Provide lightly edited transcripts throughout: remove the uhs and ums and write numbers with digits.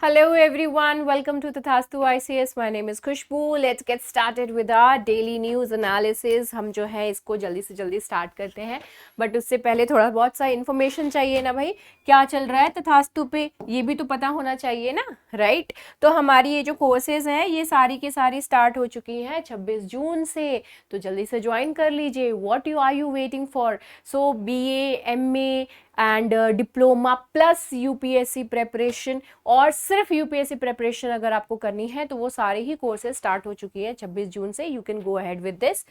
Hello everyone, welcome to Tathastu ICS. My name is Khushbu. Let's get started with our daily news analysis. हम जो है इसको जल्दी से जल्दी स्टार्ट करते हैं, बट उससे पहले थोड़ा बहुत सा इन्फॉर्मेशन चाहिए ना भाई, क्या चल रहा है तथास्तु पे, ये भी तो पता होना चाहिए ना, राइट? तो हमारी ये जो कोर्सेज हैं ये सारी की सारी स्टार्ट हो चुकी हैं 26 जून से, तो जल्दी से ज्वाइन कर लीजिए. What are you waiting for? So BA, MA and diploma plus UPSC preparation, और सिर्फ यूपीएससी प्रेपरेशन अगर आपको करनी है तो वो सारे ही कोर्सेज स्टार्ट हो चुकी है 26 जून से. You can go ahead with this.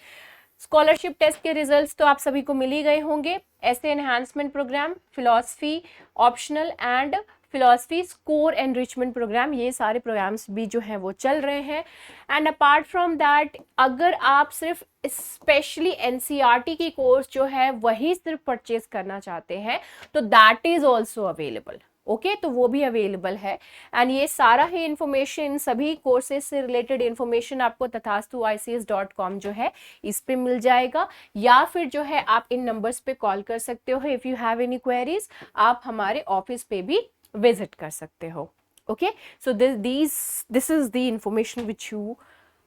Scholarship test के रिजल्ट्स तो आप सभी को मिल ही गए होंगे. ऐसे enhancement programme, philosophy optional and philosophy score enrichment programme, ये सारे प्रोग्राम्स भी जो हैं वो चल रहे हैं. एंड अपार्ट फ्रॉम दैट, अगर आप सिर्फ स्पेशली एनसीईआरटी की कोर्स जो है वही सिर्फ परचेज करना चाहते हैं तो that is also available. Okay, तो वो भी अवेलेबल है. एंड ये सारा ही इंफॉर्मेशन, सभी कोर्सेज से रिलेटेड इंफॉर्मेशन आपको tathastuics.com जो है इस पे मिल जाएगा, या फिर जो है आप इन नंबर्स पे कॉल कर सकते हो. If you have any queries आप हमारे ऑफिस पे भी विजिट कर सकते हो. Okay, so this is the information which you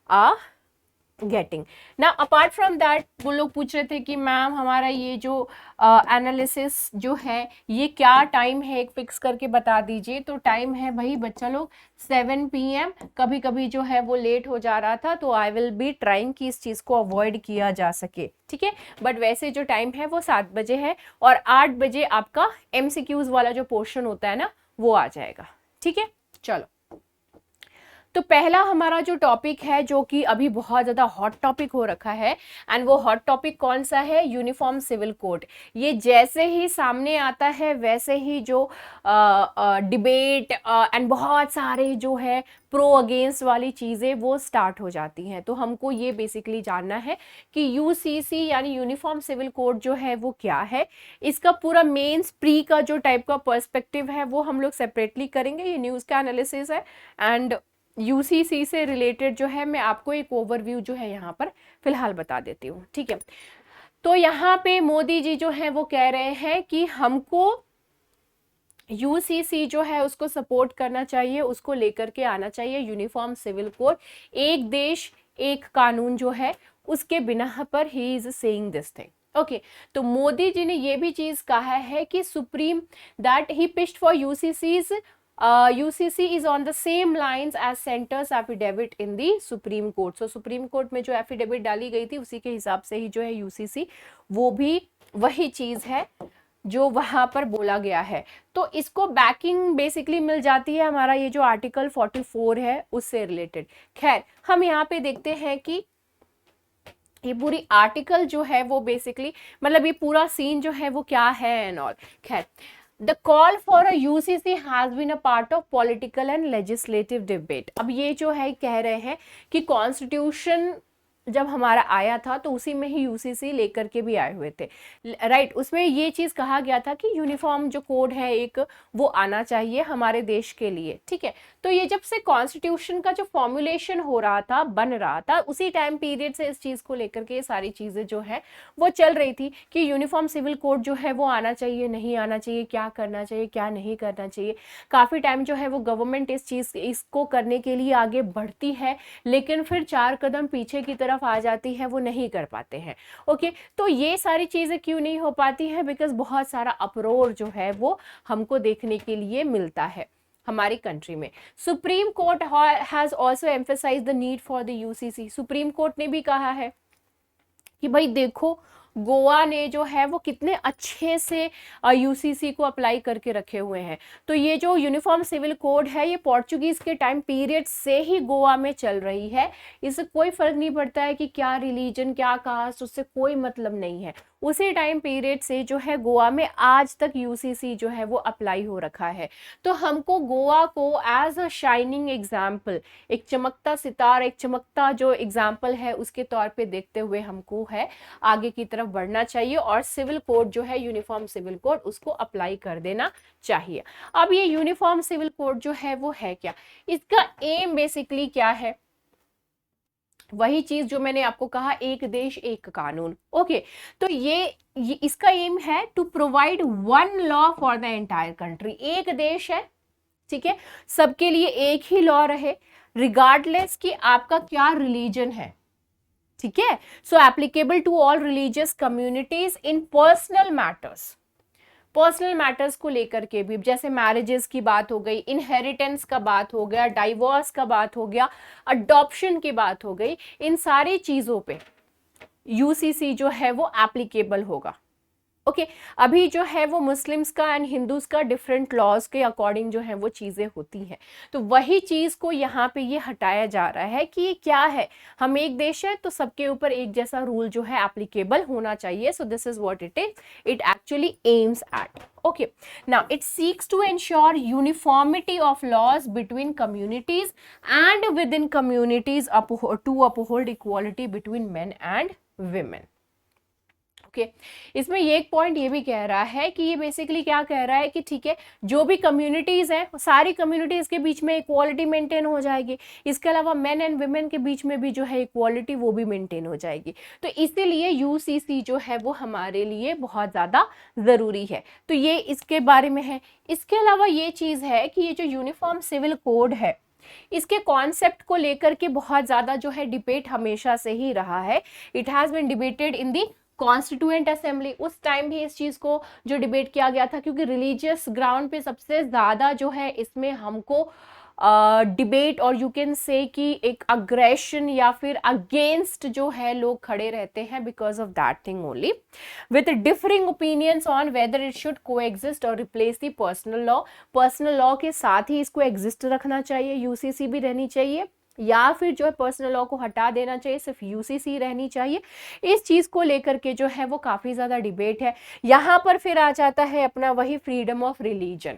are getting. ना अपार्ट फ्रॉम दैट, वो लोग पूछ रहे थे कि मैम हमारा ये जो एनालिसिस जो है ये क्या टाइम है, एक फिक्स करके बता दीजिए. तो टाइम है भाई बच्चा लोग 7 PM. कभी कभी जो है वो लेट हो जा रहा था, तो आई विल बी ट्राइंग कि इस चीज़ को अवॉइड किया जा सके, ठीक है. बट वैसे जो टाइम है वो 7 बजे है, और 8 बजे आपका MCQs वाला जो पोर्शन होता है ना वो आ जाएगा, ठीक है. चलो, तो पहला हमारा जो टॉपिक है जो कि अभी बहुत ज़्यादा हॉट टॉपिक हो रखा है, एंड वो हॉट टॉपिक कौन सा है? Uniform civil code. ये जैसे ही सामने आता है वैसे ही जो डिबेट एंड बहुत सारे जो है प्रो अगेंस्ट वाली चीज़ें वो स्टार्ट हो जाती हैं. तो हमको ये बेसिकली जानना है कि UCC यानी यूनिफॉर्म सिविल कोड जो है वो क्या है. इसका पूरा मेंस प्री का जो टाइप का पर्सपेक्टिव है वो हम लोग सेपरेटली करेंगे. ये न्यूज़ का एनालिसिस है, एंड UCC से रिलेटेड जो है मैं आपको एक ओवरव्यू जो है यहाँ पर फिलहाल बता देती हूँ, ठीक है. तो यहाँ पे मोदी जी जो है वो कह रहे हैं कि हमको UCC जो है उसको सपोर्ट करना चाहिए, उसको लेकर के आना चाहिए. यूनिफॉर्म सिविल कोड, एक देश एक कानून जो है उसके बिना पर he is saying this thing. Okay, तो मोदी जी ने ये भी चीज कहा है कि supreme that he pitched for UCC is on the same lines as center's affidavit in the Supreme Court. So Supreme Court में जो एफिडेविट डाली गई थी उसी के हिसाब से ही जो है UCC वो भी वही चीज है जो वहां पर बोला गया है. तो इसको बैकिंग बेसिकली मिल जाती है हमारा ये जो आर्टिकल 44 है उससे रिलेटेड. खैर, हम यहाँ पे देखते हैं कि ये पूरी आर्टिकल जो है वो बेसिकली मतलब ये पूरा सीन जो है वो क्या है एंड ऑल. खैर, The call for a UCC has been a part of political and legislative debate. अब ये जो है कह रहे हैं कि कॉन्स्टिट्यूशन जब हमारा आया था तो उसी में ही UCC लेकर के भी आए हुए थे, राइट. उसमें ये चीज़ कहा गया था कि यूनिफॉर्म जो कोड है एक वो आना चाहिए हमारे देश के लिए, ठीक है. तो ये जब से कॉन्स्टिट्यूशन का जो फॉर्मुलेशन हो रहा था, बन रहा था, उसी टाइम पीरियड से इस चीज़ को लेकर के सारी चीज़ें जो है वो चल रही थी कि यूनिफॉर्म सिविल कोड जो है वो आना चाहिए, नहीं आना चाहिए, क्या करना चाहिए, क्या नहीं करना चाहिए. काफ़ी टाइम जो है वो गवर्नमेंट इसको करने के लिए आगे बढ़ती है, लेकिन फिर 4 कदम पीछे की तरफ आ जाती है, वो नहीं कर पाते हैं. ओके, तो ये सारी चीज़ें क्यों नहीं हो पाती हैं? बिकॉज बहुत सारा अपरोर जो है वो हमको देखने के लिए मिलता है हमारी कंट्री में. Supreme Court has also emphasise the need for the UCC. Supreme Court ने भी कहा है कि भाई देखो गोवा ने जो है वो कितने अच्छे से UCC को अप्लाई करके रखे हुए हैं. तो ये जो यूनिफॉर्म सिविल कोड है ये पोर्चुगीज के टाइम पीरियड से ही गोवा में चल रही है. इससे कोई फर्क नहीं पड़ता है कि क्या रिलीजन, क्या कास्ट, उससे कोई मतलब नहीं है. उसी टाइम पीरियड से जो है गोवा में आज तक UCC जो है वो अप्लाई हो रखा है. तो हमको गोवा को एज अ शाइनिंग एग्जाम्पल, एक चमकता सितारा, एक चमकता जो एग्जाम्पल है उसके तौर पे देखते हुए हमको है आगे की तरफ बढ़ना चाहिए, और सिविल कोड जो है यूनिफॉर्म सिविल कोड उसको अप्लाई कर देना चाहिए. अब ये यूनिफॉर्म सिविल कोड जो है वो है क्या, इसका एम बेसिकली क्या है? वही चीज जो मैंने आपको कहा, एक देश एक कानून. ओके, तो ये इसका एम है to provide one law for the entire country. एक देश है ठीक है, सबके लिए एक ही लॉ रहे रिगार्डलेस कि आपका क्या रिलीजन है, ठीक है। So applicable to all religious communities in personal matters, personal matters को लेकर के भी, जैसे मैरिजेस की बात हो गई, इनहेरिटेंस का बात हो गया, डाइवोर्स का बात हो गया, अडॉप्शन की बात हो गई, इन सारी चीजों पे यूसीसी जो है वो एप्लीकेबल होगा। ओके अभी जो है वो मुस्लिम्स का एंड हिंदूज का डिफरेंट लॉज के अकॉर्डिंग जो है वो चीज़ें होती हैं, तो वही चीज़ को यहाँ पे ये हटाया जा रहा है कि ये क्या है, हम एक देश है तो सबके ऊपर एक जैसा रूल जो है एप्लीकेबल होना चाहिए। सो this is what it is, it actually aims at. Okay, now it seeks to ensure uniformity of laws between communities and within communities to uphold equality between men and women. Okay. इसमें ये एक point ये भी कह रहा है कि ये बेसिकली क्या कह रहा है कि ठीक है, जो भी कम्युनिटीज हैं सारी कम्युनिटीज के बीच में इक्वालिटी मेंटेन हो जाएगी, इसके अलावा मेन एंड वुमेन के बीच में भी जो है इक्वालिटी वो भी मेंटेन हो जाएगी। तो इसीलिए यूसीसी जो है वो हमारे लिए बहुत ज़्यादा ज़रूरी है। तो ये इसके बारे में है। इसके अलावा ये चीज़ है कि ये जो यूनिफॉर्म सिविल कोड है, इसके कॉन्सेप्ट को लेकर के बहुत ज़्यादा जो है डिबेट हमेशा से ही रहा है। It has been debated in the Constituent Assembly, उस टाइम भी इस चीज़ को जो डिबेट किया गया था, क्योंकि रिलीजियस ग्राउंड पे सबसे ज़्यादा जो है इसमें हमको डिबेट और यू कैन से कि एक अग्रेशन या फिर अगेंस्ट जो है लोग खड़े रहते हैं because of that thing only, with differing opinions on whether it should को एग्जिस्ट और रिप्लेस दी पर्सनल लॉ। पर्सनल लॉ के साथ ही इसको एग्जिस्ट रखना चाहिए, यूसीसी भी रहनी चाहिए, या फिर जो है पर्सनल लॉ को हटा देना चाहिए, सिर्फ यूसीसी रहनी चाहिए। इस चीज़ को लेकर के जो है वो काफ़ी ज़्यादा डिबेट है। यहाँ पर फिर आ जाता है अपना वही फ्रीडम ऑफ रिलीजन।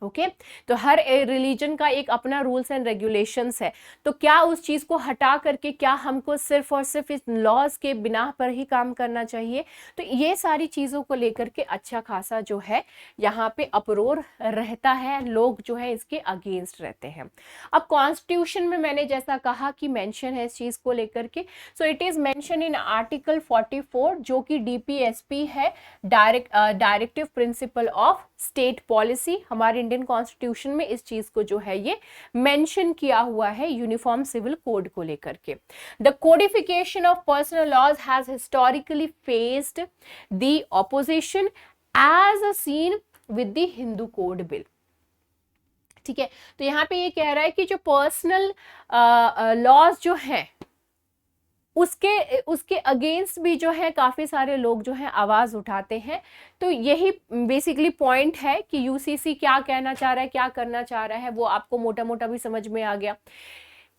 ओके तो हर रिलीजन का एक अपना रूल्स एंड रेगुलेशंस है, तो क्या उस चीज़ को हटा करके क्या हमको सिर्फ और सिर्फ इस लॉज के बिना पर ही काम करना चाहिए? तो ये सारी चीज़ों को लेकर के अच्छा खासा जो है यहाँ पे अपरोर रहता है, लोग जो है इसके अगेंस्ट रहते हैं। अब कॉन्स्टिट्यूशन में मैंने जैसा कहा कि मेंशन है इस चीज़ को लेकर के, so it is mention in article 44 जो कि डीपीएसपी है, directive principle of state policy. हमारे इंडियन कॉन्स्टिट्यूशन में इस चीज को जो है ये मेंशन किया हुआ है यूनिफॉर्म सिविल कोड को लेकर के। The codification of personal laws has historically faced the opposition as a scene with the Hindu code bill. ठीक है, तो यहाँ पे ये कह रहा है कि जो पर्सनल लॉज जो हैं उसके अगेंस्ट भी जो है काफ़ी सारे लोग जो है आवाज़ उठाते हैं। तो यही बेसिकली पॉइंट है कि यूसीसी क्या कहना चाह रहा है, क्या करना चाह रहा है, वो आपको मोटा मोटा भी समझ में आ गया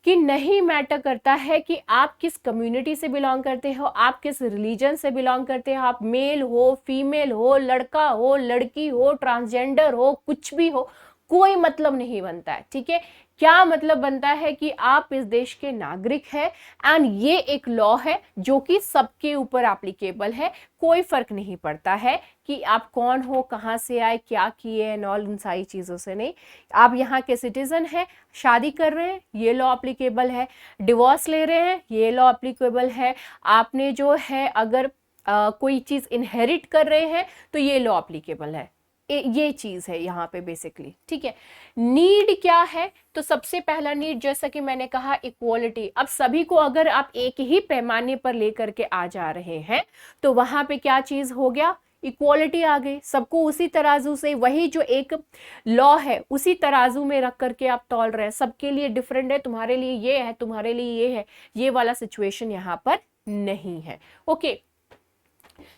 कि नहीं मैटर करता है कि आप किस कम्युनिटी से बिलोंग करते हो, आप किस रिलीजन से बिलोंग करते हो, आप मेल हो, फीमेल हो, लड़का हो, लड़की हो, ट्रांसजेंडर हो, कुछ भी हो, कोई मतलब नहीं बनता है। ठीक है, क्या मतलब बनता है कि आप इस देश के नागरिक हैं एंड ये एक लॉ है जो कि सबके ऊपर एप्लीकेबल है। कोई फर्क नहीं पड़ता है कि आप कौन हो, कहाँ से आए, क्या किए एंड ऑल, उन सारी चीज़ों से नहीं। आप यहाँ के सिटीजन हैं, शादी कर रहे हैं, ये लॉ एप्लीकेबल है, डिवोर्स ले रहे हैं, ये लॉ एप्लीकेबल है, आपने जो है अगर कोई चीज़ इनहेरिट कर रहे हैं तो ये लॉ एप्लीकेबल है। ये चीज़ है यहाँ पे बेसिकली। ठीक है, नीड क्या है? तो सबसे पहला नीड जैसा कि मैंने कहा इक्वालिटी। अब सभी को अगर आप एक ही पैमाने पर लेकर के आ जा रहे हैं तो वहाँ पे क्या चीज़ हो गया? इक्वालिटी आ गई। सबको उसी तराजू से, वही जो एक लॉ है उसी तराजू में रख करके आप तौल रहे हैं। सबके लिए डिफरेंट है, तुम्हारे लिए ये है, तुम्हारे लिए ये है, ये वाला सिचुएशन यहाँ पर नहीं है। Okay,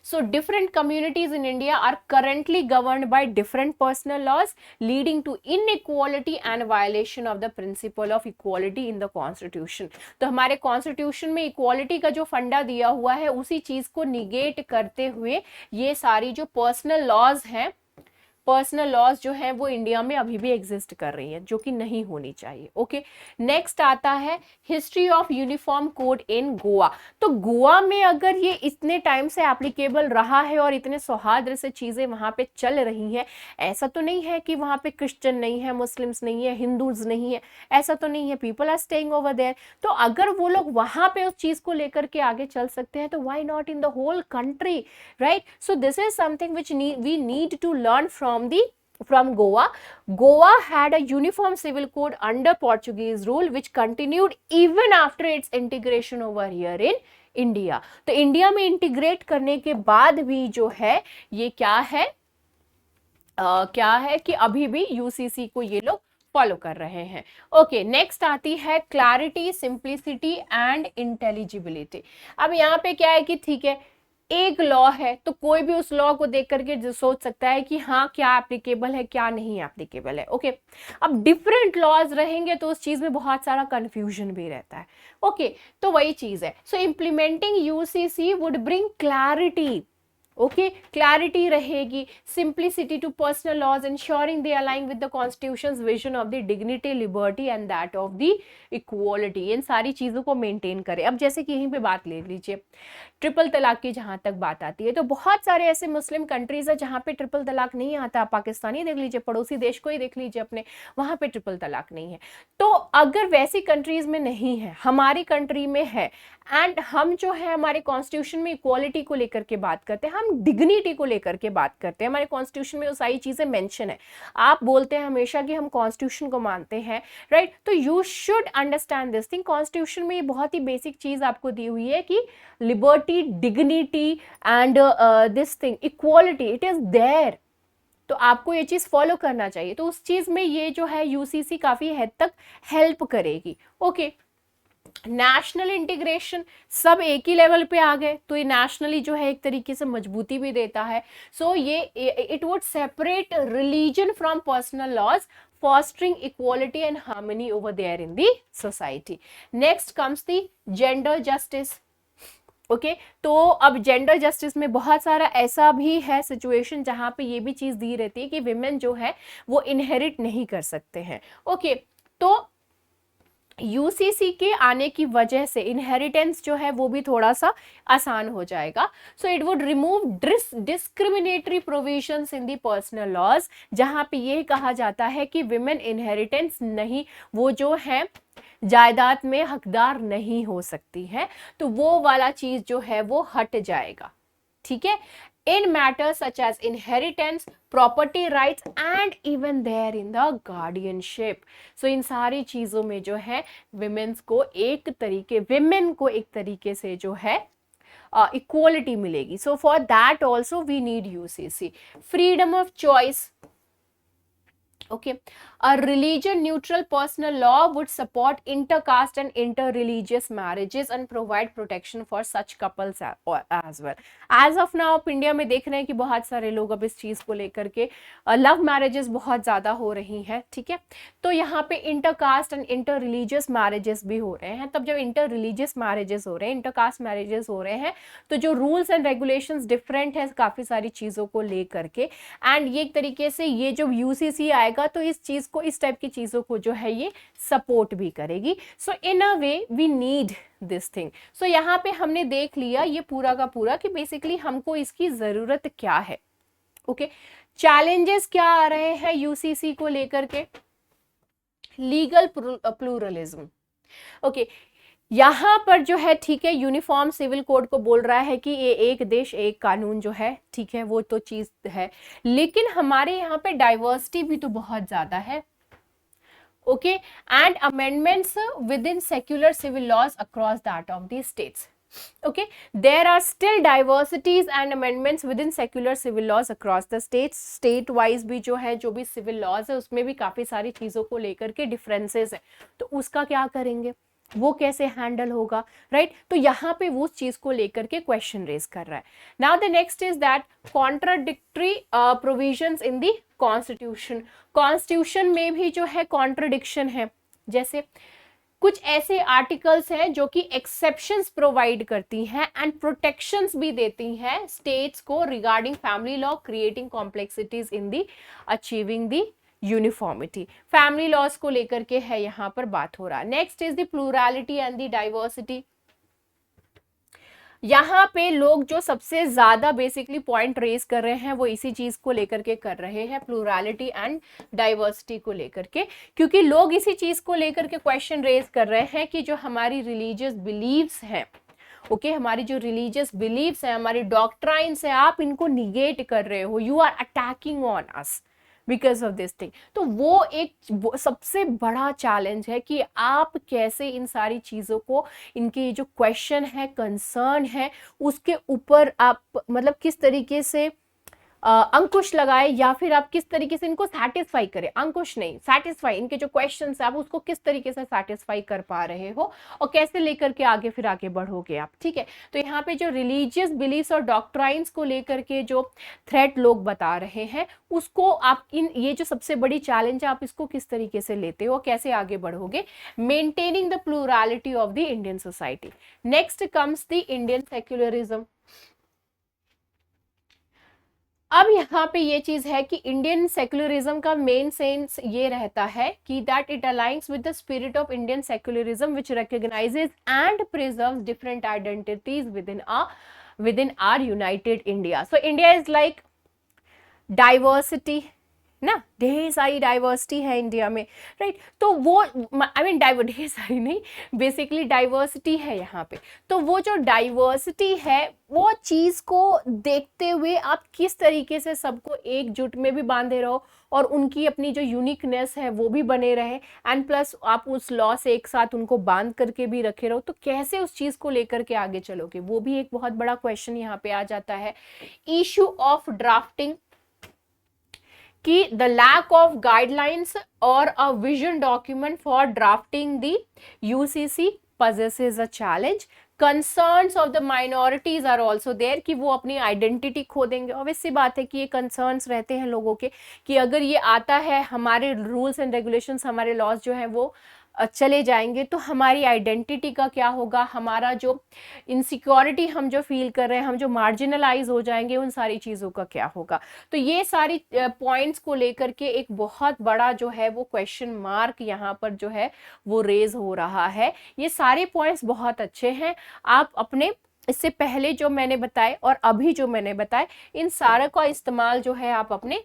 so different communities in India are currently governed by different personal laws leading to inequality and violation of the principle of equality in the constitution। तो हमारे कॉन्स्टिट्यूशन में इक्वालिटी का जो फंडा दिया हुआ है उसी चीज को निगेट करते हुए ये सारी जो पर्सनल लॉज हैं, पर्सनल लॉज जो है वो इंडिया में अभी भी एग्जिस्ट कर रही है, जो कि नहीं होनी चाहिए। ओके, नेक्स्ट आता है हिस्ट्री ऑफ यूनिफॉर्म कोड इन गोवा। तो गोवा में अगर ये इतने टाइम से एप्लीकेबल रहा है और इतने सौहार्द से चीज़ें वहाँ पे चल रही हैं, ऐसा तो नहीं है कि वहाँ पे क्रिश्चियन नहीं है, मुस्लिम्स नहीं है, हिंदूज नहीं है, ऐसा तो नहीं है, people are staying over there. तो अगर वो लोग वहाँ पे उस चीज़ को लेकर के आगे चल सकते हैं तो why not in the whole country, right? So this is something which we need to learn from the from Goa. Goa had a uniform civil code under Portuguese rule which continued even after its integration over here in India. तो India में integrate करने के बाद भी जो है ये क्या है क्या है कि अभी भी यूसीसी को ये लोग फॉलो कर रहे हैं। ओके, नेक्स्ट आती है क्लैरिटी, सिंप्लिसिटी एंड इंटेलिजिबिलिटी। अब यहाँ पे क्या है कि ठीक है, एक लॉ है तो कोई भी उस लॉ को देख करके जो सोच सकता है कि हाँ क्या एप्लीकेबल है क्या नहीं एप्लीकेबल है। ओके, अब डिफरेंट लॉज रहेंगे तो उस चीज में बहुत सारा कंफ्यूजन भी रहता है। ओके, तो वही चीज है। So implementing UCC would bring clarity. Okay, clarity रहेगी, simplicity to personal laws, ensuring they align with the constitution's vision of the dignity, liberty and that of the equality. इन सारी चीजों को मेंटेन करें। अब जैसे कि यहीं पे बात ले लीजिए, ट्रिपल तलाक की जहां तक बात आती है तो बहुत सारे ऐसे मुस्लिम कंट्रीज है जहां पे ट्रिपल तलाक नहीं आता। पाकिस्तान ही देख लीजिए, पड़ोसी देश को ही देख लीजिए अपने, वहां पे ट्रिपल तलाक नहीं है। तो अगर वैसी कंट्रीज में नहीं है, हमारी कंट्री में है, एंड हम जो है हमारे कॉन्स्टिट्यूशन में इक्वालिटी को लेकर के बात करते हैं, हम डिग्निटी को लेकर के बात करते हैं, हमारे कॉन्स्टिट्यूशन में वो सारी चीजें मेंशन है। आप बोलते हैं हमेशा कि हम कॉन्स्टिट्यूशन को मानते हैं, राइट? तो you should understand this thing. Constitution में ये बहुत ही बेसिक चीज आपको दी हुई है कि liberty, dignity and this thing equality, it is there. तो आपको ये चीज फॉलो करना चाहिए। तो उस चीज में ये जो है यूसीसी काफी हद तक हेल्प करेगी। ओके, नेशनल इंटीग्रेशन, सब एक ही लेवल पे आ गए तो ये नेशनली जो है एक तरीके से मजबूती भी देता है। सो ये it would separate religion from personal laws, fostering equality and harmony over there in the society. Next comes the gender justice. Okay, तो अब जेंडर जस्टिस में बहुत सारा ऐसा भी है सिचुएशन जहां पे ये भी चीज दी रहती है कि विमेन जो है वो इनहेरिट नहीं कर सकते हैं। ओके, तो यूसीसी के आने की वजह से इनहेरिटेंस जो है वो भी थोड़ा सा आसान हो जाएगा। So it would remove discriminatory provisions in the personal laws, जहां पे ये कहा जाता है कि विमेन इनहेरिटेंस नहीं, वो जो है जायदाद में हकदार नहीं हो सकती है, तो वो वाला चीज जो है वो हट जाएगा। ठीक है, in matters such as inheritance, property rights and even there in the guardianship. So इन सारी चीजों में जो है women को एक तरीके से जो है equality मिलेगी। So for that also we need UCC. Freedom of choice. Okay, a religion neutral personal law would support intercaste and interreligious marriages and provide protection for such couples as well. As of now आप India में देख रहे हैं कि बहुत सारे लोग अब इस चीज को लेकर के लव मैरिजेस बहुत ज्यादा हो रही हैं। ठीक है, तो यहाँ पे intercaste and inter religious marriages भी हो रहे हैं। तब जब इंटर रिलीजियस मैरिजेस हो रहे हैं, इंटरकास्ट मैरिजेस हो रहे हैं, तो जो रूल्स एंड रेगुलेशंस डिफरेंट है काफी सारी चीजों को लेकर के, एंड ये एक तरीके से ये जो यूसीसी आएगा तो इस चीज को, इस टाइप की चीजों को जो है ये सपोर्ट भी करेगी। So in a way we need this thing. So यहाँ पे हमने देख लिया ये पूरा का पूरा कि बेसिकली हमको इसकी जरूरत क्या है। ओके, चैलेंजेस क्या आ रहे हैं यूसीसी को लेकर के? Legal pluralism. ओके, यहाँ पर जो है ठीक है यूनिफॉर्म सिविल कोड को बोल रहा है कि ये एक देश एक कानून जो है, ठीक है, वो तो चीज है, लेकिन हमारे यहाँ पे डाइवर्सिटी भी तो बहुत ज्यादा है। Okay, and amendments within secular civil laws across that of the states. Okay, there are still diversities and amendments within secular civil laws across the states. State wise भी जो है, जो भी civil laws है उसमें भी काफी सारी चीजों को लेकर के differences है, तो उसका क्या करेंगे, वो कैसे हैंडल होगा, राइट? तो यहाँ पे वो चीज को लेकर के क्वेश्चन रेज कर रहा है। Now the next is that contradictory provisions in the constitution. Constitution में भी जो है कॉन्ट्रडिक्शन है, जैसे कुछ ऐसे आर्टिकल्स हैं जो कि एक्सेप्शंस प्रोवाइड करती हैं एंड प्रोटेक्शंस भी देती हैं स्टेट्स को regarding family law, creating complexities in the achieving the uniformity. Family laws को लेकर के है यहाँ पर बात हो रहा है। Next is the plurality and the diversity. यहाँ पे लोग जो सबसे ज्यादा बेसिकली पॉइंट रेज कर रहे हैं वो इसी चीज को लेकर के कर रहे हैं, प्लूरलिटी एंड डाइवर्सिटी को लेकर के, क्योंकि लोग इसी चीज को लेकर के क्वेश्चन रेज कर रहे हैं कि जो हमारी रिलीजियस बिलीव्स हैं, ओके, हमारी जो रिलीजियस बिलीव्स हैं, हमारी डॉक्ट्राइन्स है, आप इनको निगेट कर रहे हो, you are attacking on us, because of this thing. तो वो एक सबसे बड़ा चैलेंज है कि आप कैसे इन सारी चीज़ों को, इनके जो क्वेश्चन है, कंसर्न है, उसके ऊपर आप मतलब किस तरीके से अंकुश लगाए, या फिर आप किस तरीके से इनको सेटिस्फाई करें, अंकुश नहीं सेटिस्फाई, इनके जो क्वेश्चंस है आप उसको किस तरीके से सेटिस्फाई कर पा रहे हो और कैसे लेकर के आगे फिर आगे बढ़ोगे आप। ठीक है, तो यहाँ पे जो रिलीजियस बिलीफ्स और डॉक्ट्राइंस को लेकर के जो थ्रेट लोग बता रहे हैं, उसको आप इन ये जो सबसे बड़ी चैलेंज है, आप इसको किस तरीके से लेते हो, कैसे आगे बढ़ोगे। Maintaining the plurality of the Indian society. Next comes the Indian secularism. अब यहाँ पे ये चीज है कि इंडियन सेक्युलरिज्म का मेन सेंस ये रहता है कि that it aligns with the spirit of Indian secularism which recognises and preserves different identities within our united India. So India is like diversity ना, ढेर सारी डाइवर्सिटी है इंडिया में, राइट। तो वो आई मीन ढेर सारी नहीं, बेसिकली डाइवर्सिटी है यहाँ पे। तो वो जो डाइवर्सिटी है, वो चीज़ को देखते हुए आप किस तरीके से सबको एकजुट में भी बांधे रहो और उनकी अपनी जो यूनिकनेस है वो भी बने रहे, एंड प्लस आप उस लॉ से एक साथ उनको बांध करके भी रखे रहो। तो कैसे उस चीज़ को लेकर के आगे चलोगे, वो भी एक बहुत बड़ा क्वेश्चन यहाँ पे आ जाता है। इशू ऑफ ड्राफ्टिंग, कि द लैक ऑफ गाइडलाइंस और a vision document for drafting the UCC possesses a challenge. Concerns of the minorities are also there, कि वो अपनी आइडेंटिटी खो देंगे। ऑब्वियस सी बात है कि ये कंसर्न्स रहते हैं लोगों के कि अगर ये आता है, हमारे रूल्स एंड रेगुलेशंस, हमारे लॉज जो हैं वो चले जाएंगे, तो हमारी आइडेंटिटी का क्या होगा, हमारा जो इनसिक्योरिटी हम जो फील कर रहे हैं, हम जो मार्जिनलाइज हो जाएंगे, उन सारी चीज़ों का क्या होगा। तो ये सारी पॉइंट्स को लेकर के एक बहुत बड़ा जो है वो क्वेश्चन मार्क यहाँ पर जो है वो रेज हो रहा है। ये सारे पॉइंट्स बहुत अच्छे हैं, आप अपने इससे पहले जो मैंने बताए और अभी जो मैंने बताए, इन सारा का इस्तेमाल जो है आप अपने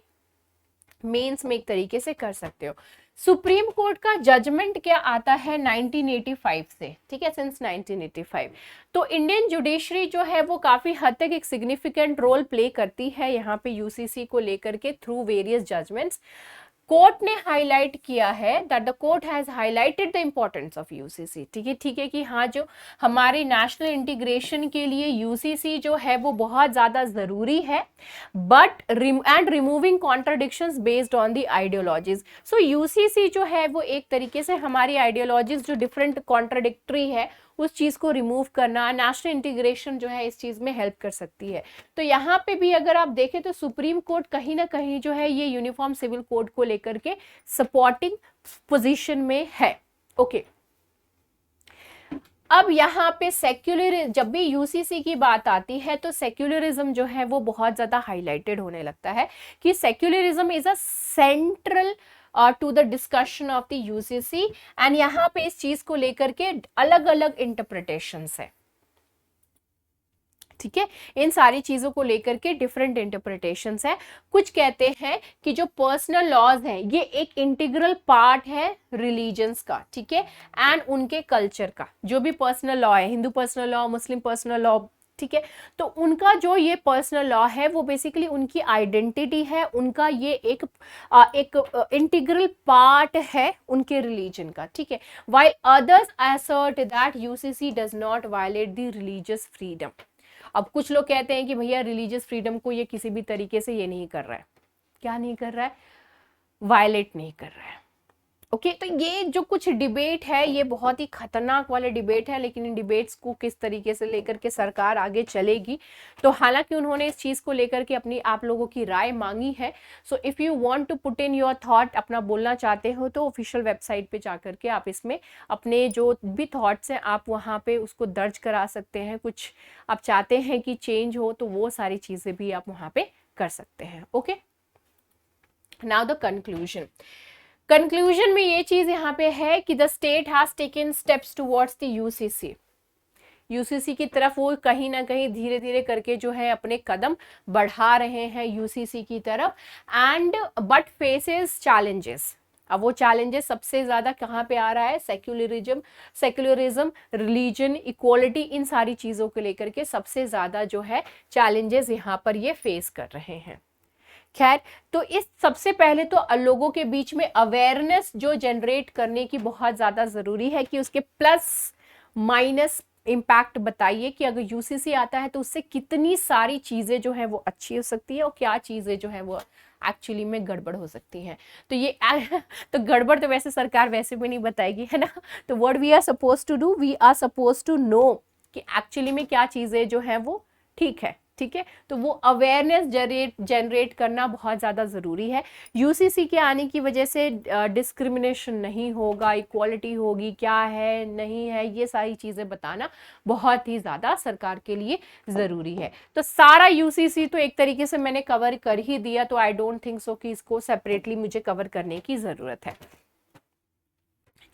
मेंस में एक तरीके से कर सकते हो। सुप्रीम कोर्ट का जजमेंट क्या आता है 1985 से, ठीक है, सिंस 1985। तो इंडियन जुडिशरी जो है वो काफी हद तक एक सिग्निफिकेंट रोल प्ले करती है यहाँ पे यूसीसी को लेकर के थ्रू वेरियस जजमेंट्स। कोर्ट ने हाईलाइट किया है that the court has highlighted the importance of UCC. ठीक है कि हाँ, जो हमारे नेशनल इंटीग्रेशन के लिए यूसीसी जो है वो बहुत ज्यादा जरूरी है, but and removing contradictions based on the ideologies. So UCC जो है वो एक तरीके से हमारी आइडियोलॉजीज जो डिफरेंट कॉन्ट्रडिक्टरी है उस चीज को रिमूव करना, नेशनल इंटीग्रेशन जो है इस चीज में हेल्प कर सकती है। तो यहाँ पे भी अगर आप देखें तो सुप्रीम कोर्ट कहीं ना कहीं जो है ये यूनिफॉर्म सिविल कोड को लेकर के सपोर्टिंग पोजीशन में है। ओके, अब यहाँ पे सेक्युलर, जब भी यूसीसी की बात आती है तो सेक्युलरिज्म जो है वो बहुत ज्यादा हाईलाइटेड होने लगता है कि secularism is a central to the discussion of the UCC. And यहाँ पे इस चीज को लेकर के अलग अलग इंटरप्रिटेशंस है, ठीक है, इन सारी चीजों को लेकर के डिफरेंट इंटरप्रिटेशंस है। कुछ कहते हैं कि जो पर्सनल लॉज हैं ये एक इंटीग्रल पार्ट है रिलीजन्स का, ठीक है, एंड उनके कल्चर का। जो भी पर्सनल लॉ है, हिंदू पर्सनल लॉ, मुस्लिम पर्सनल लॉ, ठीक है, तो उनका जो ये पर्सनल लॉ है वो बेसिकली उनकी आइडेंटिटी है, उनका ये एक इंटीग्रल पार्ट है उनके रिलीजन का, ठीक है। While others assert that UCC does not violate the religious freedom. अब कुछ लोग कहते हैं कि भैया रिलीजियस फ्रीडम को ये किसी भी तरीके से ये नहीं कर रहा है, क्या नहीं कर रहा है, वायलेट नहीं कर रहा है। ओके, तो ये जो कुछ डिबेट है ये बहुत ही खतरनाक वाले डिबेट है, लेकिन इन डिबेट्स को किस तरीके से लेकर के सरकार आगे चलेगी। तो हालांकि उन्होंने इस चीज को लेकर के अपनी आप लोगों की राय मांगी है। So if you want to put in your thought, अपना बोलना चाहते हो तो ऑफिशियल वेबसाइट पे जाकर के आप इसमें अपने जो भी थॉट्स हैं आप वहाँ पे उसको दर्ज करा सकते हैं। कुछ आप चाहते हैं कि चेंज हो तो वो सारी चीजें भी आप वहाँ पे कर सकते हैं। ओके, नाउ द कंक्लूजन में ये चीज यहाँ पे है कि the state has taken steps towards the UCC की तरफ, वो कहीं ना कहीं धीरे धीरे करके जो है अपने कदम बढ़ा रहे हैं यूसीसी की तरफ, एंड बट फेसेस चैलेंजेस। अब वो चैलेंजेस सबसे ज्यादा कहाँ पे आ रहा है, सेक्युलरिज्म, रिलीजन, इक्वालिटी, इन सारी चीजों को लेकर के सबसे ज्यादा जो है चैलेंजेस यहाँ पर ये फेस कर रहे हैं। खैर, तो इस सबसे पहले तो लोगों के बीच में अवेयरनेस जो जनरेट करने की बहुत ज़्यादा ज़रूरी है कि उसके प्लस माइनस इम्पैक्ट बताइए कि अगर यूसीसी आता है तो उससे कितनी सारी चीज़ें जो है वो अच्छी हो सकती है और क्या चीज़ें जो है वो एक्चुअली में गड़बड़ हो सकती हैं। तो ये तो गड़बड़ तो वैसे सरकार वैसे भी नहीं बताएगी, है ना। तो what we are suppose to do, we are suppose to know कि एक्चुअली में क्या चीज़ें जो है वो ठीक है, ठीक है। तो वो अवेयरनेस जनरेट करना बहुत ज़्यादा ज़रूरी है। यूसीसी के आने की वजह से डिस्क्रिमिनेशन नहीं होगा, इक्वालिटी होगी, क्या है नहीं है, ये सारी चीज़ें बताना बहुत ही ज़्यादा सरकार के लिए ज़रूरी है। तो सारा यूसीसी तो एक तरीके से मैंने कवर कर ही दिया, तो आई डोंट थिंक सो कि इसको सेपरेटली मुझे कवर करने की ज़रूरत है।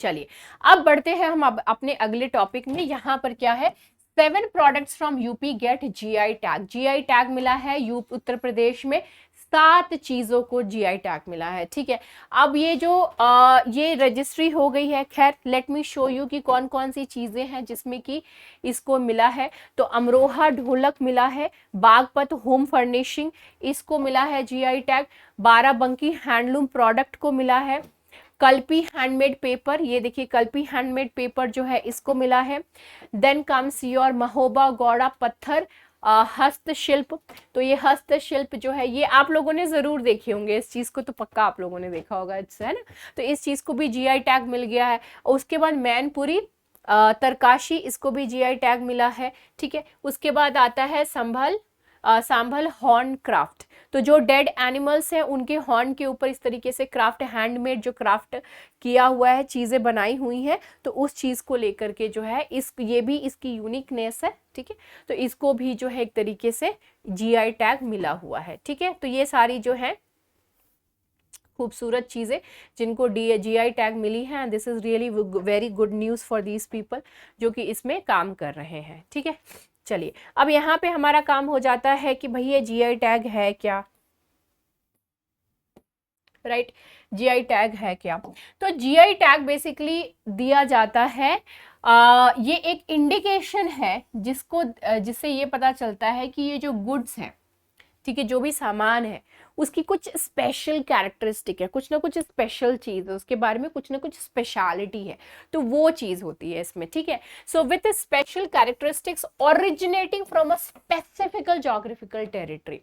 चलिए अब बढ़ते हैं हम अब अपने अगले टॉपिक में। यहाँ पर क्या है, 7 products from UP get GI tag. GI tag मिला है उत्तर प्रदेश में 7 चीजों को जीआई टैग मिला है, ठीक है। अब ये जो ये रजिस्ट्री हो गई है, खैर लेट मी शो यू कि कौन कौन सी चीजें हैं जिसमें कि इसको मिला है। तो अमरोहा ढोलक मिला है, बागपत होम फर्निशिंग इसको मिला है GI tag, Barabanki handloom product को मिला है, कल्पी हैंडमेड पेपर, ये देखिए कल्पी हैंडमेड पेपर जो है इसको मिला है। Then comes your Mahoba Gaura पत्थर हस्तशिल्प। तो ये हस्तशिल्प जो है ये आप लोगों ने जरूर देखे होंगे, इस चीज को तो पक्का आप लोगों ने देखा होगा, है ना। तो इस चीज को भी जीआई टैग मिल गया है। और उसके बाद मैनपुरी तरकाशी, इसको भी जीआई टैग मिला है, ठीक है। उसके बाद आता है सांभल हॉर्न क्राफ्ट। तो जो डेड एनिमल्स हैं उनके हॉर्न के ऊपर इस तरीके से क्राफ्ट, हैंडमेड जो क्राफ्ट किया हुआ है, चीजें बनाई हुई हैं, तो उस चीज को लेकर के जो है ये भी इसकी यूनिकनेस है, ठीक है। तो इसको भी जो है एक तरीके से जीआई टैग मिला हुआ है, ठीक है। तो ये सारी जो है खूबसूरत चीजें जिनको जीआई टैग मिली है, this is really very good news for these people जो कि इसमें काम कर रहे हैं, ठीक है। चलिए अब यहाँ पे हमारा काम हो जाता है कि भैया जीआई टैग है क्या, राइट। जीआई टैग है क्या। तो जीआई टैग बेसिकली दिया जाता है, ये एक इंडिकेशन है जिससे ये पता चलता है कि ये जो गुड्स हैं, ठीक है, जो भी सामान है उसकी कुछ स्पेशल कैरेक्टरिस्टिक है, कुछ ना कुछ स्पेशल चीज है, उसके बारे में कुछ ना कुछ स्पेशलिटी है, तो वो चीज होती है इसमें, ठीक है। So with special characteristics originating from a specifical geographical territory,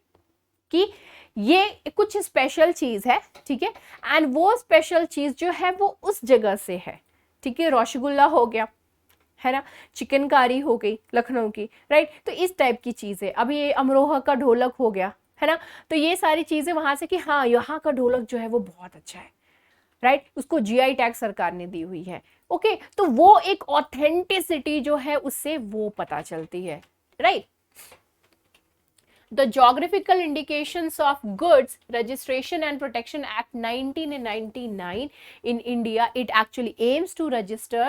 कि ये कुछ स्पेशल चीज है, ठीक है। एंड वो स्पेशल चीज जो है वो उस जगह से है, ठीक है। रसगुल्ला हो गया, है ना, चिकनकारी हो गई लखनऊ की, राइट। तो इस टाइप की चीजें, अभी ये अमरोहा का ढोलक हो गया, है ना। तो ये सारी चीजें वहां से कि हाँ यहाँ का ढोलक जो है वो बहुत अच्छा है, राइट, उसको जीआई टैग सरकार ने दी हुई है, ओके। तो वो एक ऑथेंटिसिटी जो है उससे वो पता चलती है, right. The Geographical Indications of Goods Registration and Protection Act 1999 in India, it actually aims to register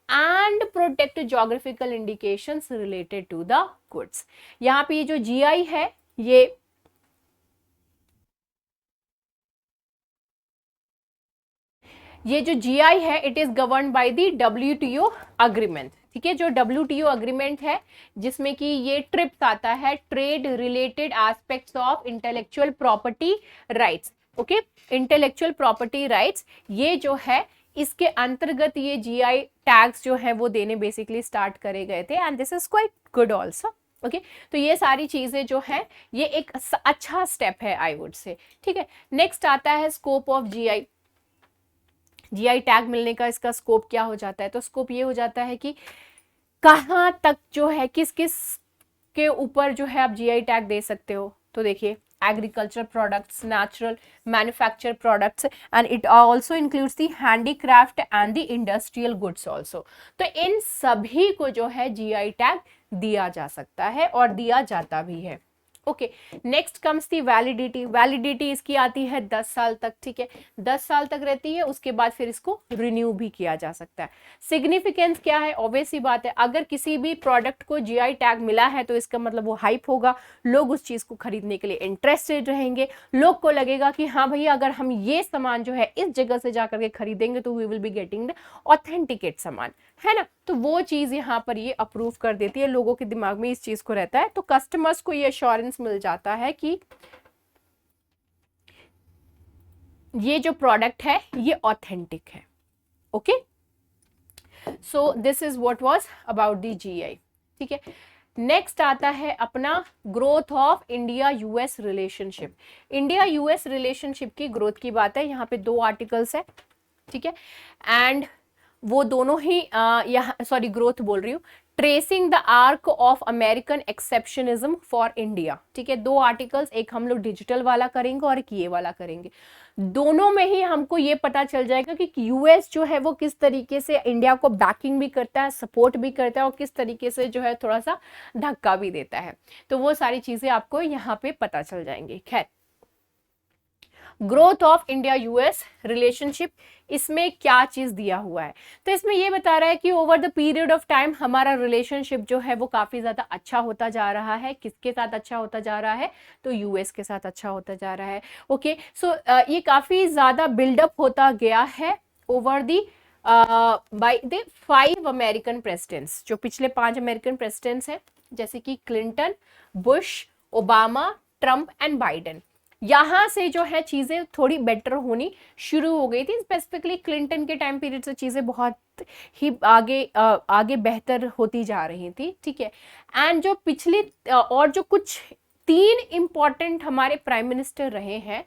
and protect geographical indications related to the goods. यहाँ पे ये जो GI है ये जो GI है it is govern by the WTO agreement, ठीक है। जो WTO अग्रीमेंट है जिसमें कि ये ट्रिप्स आता है, trade related aspects of intellectual property rights, okay. Intellectual property rights ये जो है इसके अंतर्गत ये GI टैग्स जो है वो देने बेसिकली स्टार्ट करे गए थे, and this is quite good also, okay. तो ये सारी चीजें जो है ये एक अच्छा स्टेप है आई वुड से, ठीक है। नेक्स्ट आता है स्कोप ऑफ जीआई टैग मिलने का इसका स्कोप क्या हो जाता है। तो स्कोप ये हो जाता है कि कहाँ तक जो है किस किस के ऊपर जो है आप जीआई टैग दे सकते हो। तो देखिए agriculture products, natural manufacture products, and it also includes the handicraft and the industrial goods also. तो इन सभी को जो है जीआई टैग दिया जा सकता है और दिया जाता भी है, okay. Next comes the validity. Validity इसकी आती है 10 साल तक, ठीक है, 10 साल तक रहती है, उसके बाद फिर इसको रिन्यू भी किया जा सकता है। सिग्निफिकेंस क्या है, ऑब्वियस सी बात है, अगर किसी भी प्रोडक्ट को जीआई टैग मिला है तो इसका मतलब वो हाइप होगा, लोग उस चीज को खरीदने के लिए इंटरेस्टेड रहेंगे, लोग को लगेगा कि हाँ भैया अगर हम ये सामान जो है इस जगह से जाकर के खरीदेंगे तो we will be getting the authenticate सामान, है ना। तो वो चीज यहाँ पर ये अप्रूव कर देती है, लोगों के दिमाग में इस चीज को रहता है, तो कस्टमर्स को ये एश्योरेंस मिल जाता है कि ये जो प्रोडक्ट है ये ऑथेंटिक है। Okay, so this is what was about the GI. ठीक है, नेक्स्ट आता है अपना growth of India US relationship. India US relationship की ग्रोथ की बात है, यहाँ पे 2 आर्टिकल्स है। ठीक है, एंड वो दोनों ही यहाँ सॉरी ग्रोथ बोल रही हूँ, tracing the arc of American एक्सेप्शनिज्म for India. ठीक है, 2 आर्टिकल्स, एक हम लोग डिजिटल वाला करेंगे और एक ये वाला करेंगे। दोनों में ही हमको ये पता चल जाएगा कि यूएस जो है वो किस तरीके से इंडिया को बैकिंग भी करता है, सपोर्ट भी करता है, और किस तरीके से जो है थोड़ा सा धक्का भी देता है। तो वो सारी चीजें आपको यहाँ पे पता चल जाएंगी। खैर, growth of India US relationship, इसमें क्या चीज दिया हुआ है? तो इसमें ये बता रहा है कि over the period of time हमारा रिलेशनशिप जो है वो काफी ज्यादा अच्छा होता जा रहा है। किसके साथ अच्छा होता जा रहा है? तो यूएस के साथ अच्छा होता जा रहा है। ओके, सो ये काफी ज्यादा बिल्डअप होता गया है over the by the 5 American presidents. जो पिछले 5 अमेरिकन प्रेसिडेंट्स हैं, जैसे कि Clinton, Bush, Obama, Trump and Biden, यहाँ से जो है चीजें थोड़ी बेटर होनी शुरू हो गई थी। स्पेसिफिकली क्लिंटन के टाइम पीरियड से चीजें बहुत ही आगे बेहतर होती जा रही थी। ठीक है, एंड जो पिछली और जो कुछ 3 इंपॉर्टेंट हमारे प्राइम मिनिस्टर रहे हैं,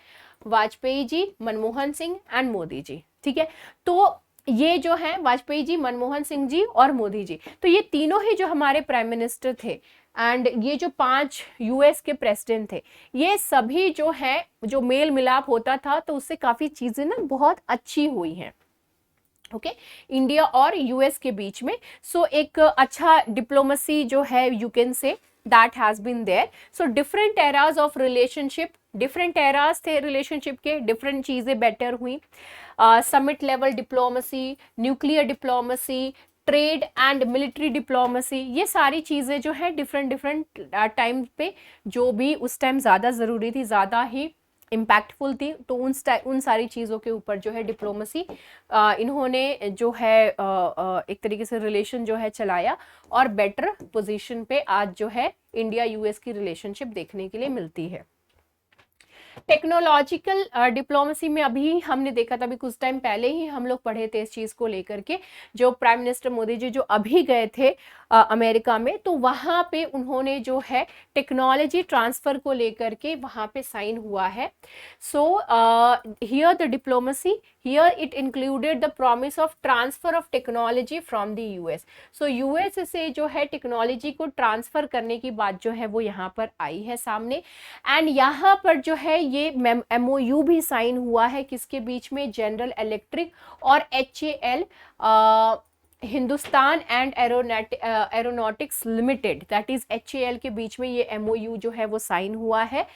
वाजपेयी जी, मनमोहन सिंह एंड मोदी जी। ठीक है, तो ये जो है वाजपेयी जी, मनमोहन सिंह जी और मोदी जी, तो ये तीनों ही जो हमारे प्राइम मिनिस्टर थे, एंड ये जो 5 यूएस के प्रेसिडेंट थे, ये सभी जो है जो मेल मिलाप होता था तो उससे काफी चीजें ना बहुत अच्छी हुई हैं। ओके, इंडिया और यूएस के बीच में। सो एक अच्छा डिप्लोमेसी जो है, you can say that has been there. So different eras of relationship, different eras थे रिलेशनशिप के, डिफरेंट चीजें बेटर हुई। Summit level diplomacy, nuclear diplomacy, trade and military diplomacy, ये सारी चीजें जो है डिफरेंट टाइम पे जो भी उस टाइम ज्यादा जरूरी थी, ज्यादा ही इम्पैक्टफुल थी, तो उन सारी चीज़ों के ऊपर जो है डिप्लोमेसी इन्होंने जो है एक तरीके से रिलेशन जो है चलाया, और बेटर पोजीशन पे आज जो है इंडिया यूएस की रिलेशनशिप देखने के लिए मिलती है। टेक्नोलॉजिकल डिप्लोमेसी में अभी हमने देखा था, अभी कुछ टाइम पहले ही हम लोग पढ़े थे इस चीज को लेकर के, जो प्राइम मिनिस्टर मोदी जी जो अभी गए थे अमेरिका में, तो वहां पे उन्होंने जो है टेक्नोलॉजी ट्रांसफर को लेकर के वहां पे साइन हुआ है। So here the diplomacy, here it included the promise of transfer of technology from the US. So US से जो है टेक्नोलॉजी को ट्रांसफर करने की बात जो है वो यहाँ पर आई है सामने। एंड यहाँ पर जो है ये MOU भी साइन हुआ है किसके बीच में? जनरल इलेक्ट्रिक और HAL, Hindustan and aeronautics limited, that is HAL के बीच में ये MOU जो है वो साइन हुआ है।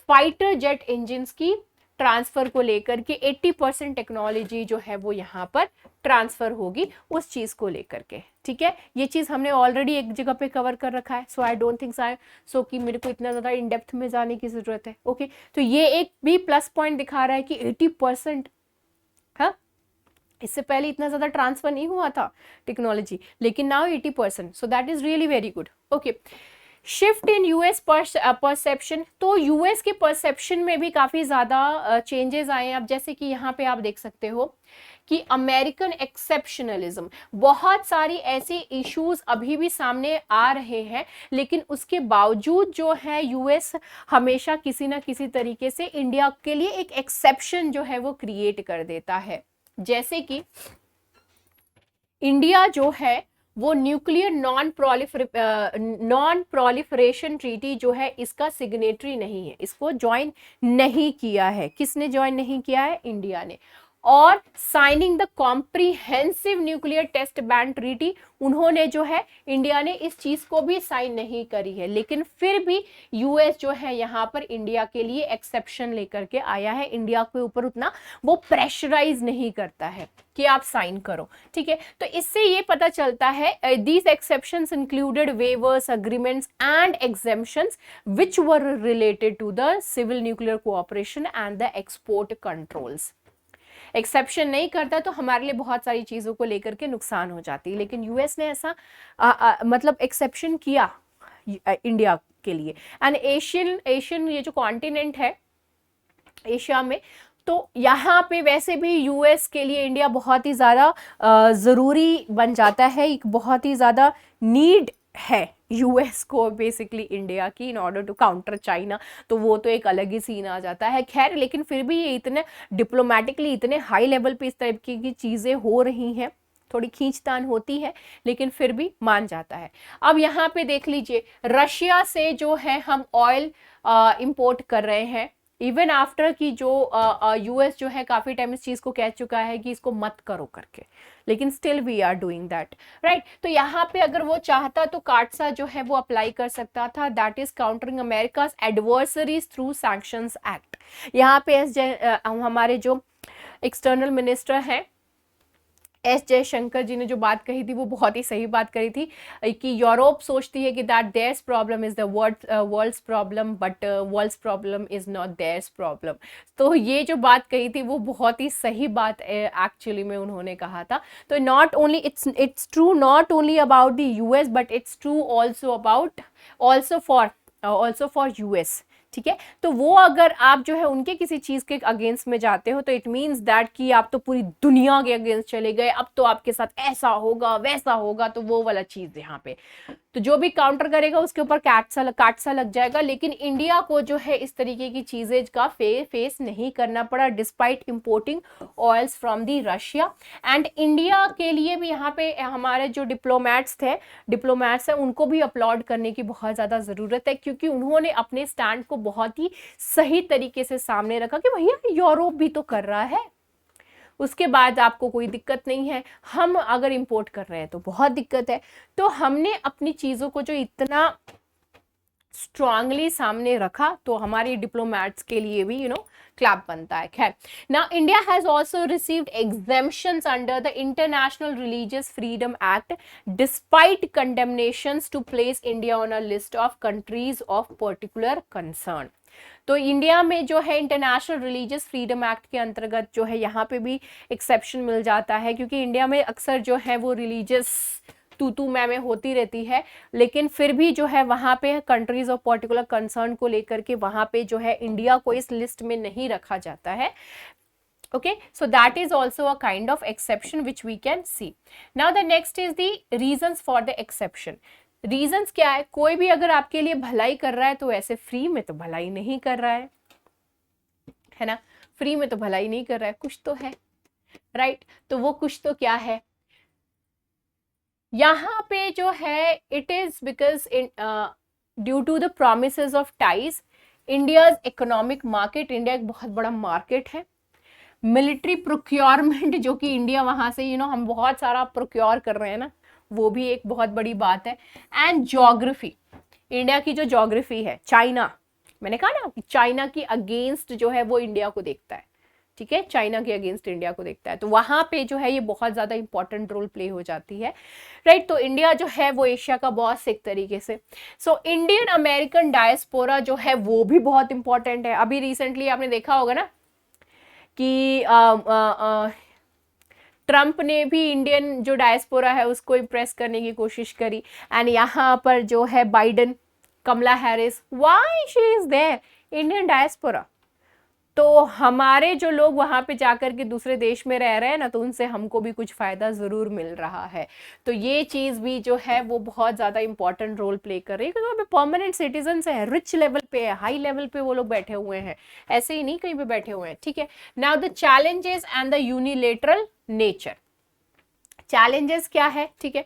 फाइटर जेट इंजिन्स की ट्रांसफर को लेकर के 80% टेक्नोलॉजी जो है वो यहाँ पर ट्रांसफर होगी उस चीज को लेकर के। ठीक है, ये चीज हमने ऑलरेडी एक जगह पे कवर कर रखा है। सो आई डोंट थिंक सो कि मेरे को इतना ज्यादा इन डेप्थ में जाने की जरूरत है। ओके, तो ये एक भी प्लस पॉइंट दिखा रहा है कि 80%, हाँ, इससे पहले इतना ज्यादा ट्रांसफर नहीं हुआ था टेक्नोलॉजी, लेकिन now 80%, so that is really very good. Okay, shift in US perception, तो यूएस के परसेप्शन में भी काफी ज्यादा चेंजेस आए हैं। अब जैसे कि यहाँ पे आप देख सकते हो कि अमेरिकन एक्सेप्शनलिज्म, बहुत सारी ऐसी इश्यूज अभी भी सामने आ रहे हैं, लेकिन उसके बावजूद जो है यूएस हमेशा किसी ना किसी तरीके से इंडिया के लिए एक एक्सेप्शन जो है वो क्रिएट कर देता है। जैसे कि इंडिया जो है वो न्यूक्लियर नॉन प्रोलिफरेशन ट्रीटी जो है इसका सिग्नेटरी नहीं है, इसको ज्वाइन नहीं किया है। किसने ज्वाइन नहीं किया है? इंडिया ने। और signing the comprehensive nuclear test ban treaty, उन्होंने जो है इंडिया ने इस चीज को भी साइन नहीं करी है, लेकिन फिर भी यूएस जो है यहाँ पर इंडिया के लिए एक्सेप्शन लेकर के आया है। इंडिया के ऊपर उतना वो प्रेशराइज नहीं करता है कि आप साइन करो। ठीक है, तो इससे ये पता चलता है these exceptions included waivers, agreements and exemptions which were related to the civil nuclear cooperation and the export controls. Exception नहीं करता तो हमारे लिए बहुत सारी चीजों को लेकर के नुकसान हो जाती है, लेकिन यूएस ने ऐसा मतलब एक्सेप्शन किया इंडिया के लिए। एंड एशियन ये जो कॉन्टिनेंट है एशिया में, तो यहाँ पे वैसे भी यूएस के लिए इंडिया बहुत ही ज़्यादा ज़रूरी बन जाता है, एक बहुत ही ज़्यादा नीड है यूएस को बेसिकली इंडिया की in order to counter China. तो वो तो एक अलग ही सीन आ जाता है। खैर, लेकिन फिर भी ये इतने डिप्लोमेटिकली इतने हाई लेवल पे इस तरीके की चीज़ें हो रही हैं, थोड़ी खींचतान होती है, लेकिन फिर भी मान जाता है। अब यहाँ पे देख लीजिए, रशिया से जो है हम ऑयल इंपोर्ट कर रहे हैं, इवन आफ्टर की जो यूएस जो है काफ़ी टाइम इस चीज़ को कह चुका है कि इसको मत करो करके, लेकिन still we are doing that, right. तो यहाँ पे अगर वो चाहता तो काटसा जो है वो अप्लाई कर सकता था, that is countering America's adversaries through sanctions act. यहाँ पे हमारे जो एक्सटर्नल मिनिस्टर हैं एस जयशंकर जी ने जो बात कही थी वो बहुत ही सही बात कही थी कि यूरोप सोचती है कि that theirs problem is the world's problem, but world's problem is not theirs problem. तो ये जो बात कही थी वो बहुत ही सही बात एक्चुअली में उन्होंने कहा था। तो not only it's true not only about the US, but it's true also for US, ठीक है। तो वो अगर आप जो है उनके किसी चीज के अगेंस्ट में जाते हो तो इट मीन्स दैट कि आप तो पूरी दुनिया के अगेंस्ट चले गए, अब तो आपके साथ ऐसा होगा वैसा होगा, तो वो वाला चीज यहाँ पे तो जो भी काउंटर करेगा उसके ऊपर काटसा लग जाएगा। लेकिन इंडिया को जो है इस तरीके की चीजें का फेस नहीं करना पड़ा despite importing oils from the Russia. And India के लिए भी यहाँ पे हमारे जो डिप्लोमेट्स हैं उनको भी अपलॉड करने की बहुत ज्यादा जरूरत है, क्योंकि उन्होंने अपने स्टैंड को बहुत ही सही तरीके से सामने रखा कि भैया यूरोप भी तो कर रहा है, उसके बाद आपको कोई दिक्कत नहीं है, हम अगर इंपोर्ट कर रहे हैं तो बहुत दिक्कत है। तो हमने अपनी चीजों को जो इतना स्ट्रांगली सामने रखा तो हमारे डिप्लोमेट्स के लिए भी क्लैप बनता है। खैर, now India has also received exemptions under the International Religious Freedom Act despite condemnations to place India on a list of countries of particular concern. तो इंडिया में जो है इंटरनेशनल रिलीजियस फ्रीडम एक्ट के अंतर्गत जो है यहाँ पे भी एक्सेप्शन मिल जाता है, क्योंकि इंडिया में अक्सर जो है वो रिलीजियस तू मैं होती रहती है, लेकिन फिर भी जो है वहाँ पे कंट्रीज ऑफ पर्टिकुलर कंसर्न को लेकर के वहाँ पे जो है इंडिया को इस लिस्ट में नहीं रखा जाता है। Okay, so that is also a kind of exception which we can see. Now the next is the reasons for the exception. Reasons क्या है? कोई भी अगर आपके लिए भलाई कर रहा है तो ऐसे फ्री में तो भलाई नहीं कर रहा है ना, फ्री में तो भलाई नहीं कर रहा है, कुछ तो है, राइट। तो वो कुछ तो क्या है यहाँ पे जो है, it is because due to the promises of ties India's economic market, India एक बहुत बड़ा मार्केट है। मिलिट्री प्रोक्योरमेंट जो कि इंडिया वहां से हम बहुत सारा प्रोक्योर कर रहे हैं ना, वो भी एक बहुत बड़ी बात है। एंड ज्योग्राफी, इंडिया की जो ज्योग्राफी है, चाइना, मैंने कहा ना चाइना की अगेंस्ट जो है वो इंडिया को देखता है, ठीक है, चाइना के अगेंस्ट इंडिया को देखता है, तो वहां पे जो है ये बहुत ज्यादा इंपॉर्टेंट रोल प्ले हो जाती है, राइट। तो इंडिया जो है वो एशिया का बॉस एक तरीके से। सो इंडियन अमेरिकन डायस्पोरा जो है वो भी बहुत इंपॉर्टेंट है। अभी रिसेंटली आपने देखा होगा ना कि ट्रंप ने भी इंडियन जो डायस्पोरा है उसको इम्प्रेस करने की कोशिश करी, एंड यहाँ पर जो है Biden, Kamala Harris, why she is there, Indian diaspora. तो हमारे जो लोग वहां पे जाकर के दूसरे देश में रह रहे हैं ना, तो उनसे हमको भी कुछ फायदा जरूर मिल रहा है। तो ये चीज भी जो है वो बहुत ज्यादा इंपॉर्टेंट रोल प्ले कर रही है, क्योंकि वो परमानेंट सिटीजन है, रिच लेवल पे है, हाई लेवल पे वो लोग बैठे हुए हैं, ऐसे ही नहीं कहीं पे बैठे हुए हैं, ठीक है। Now the challenges and the unilateral nature. Challenges क्या है, ठीक है,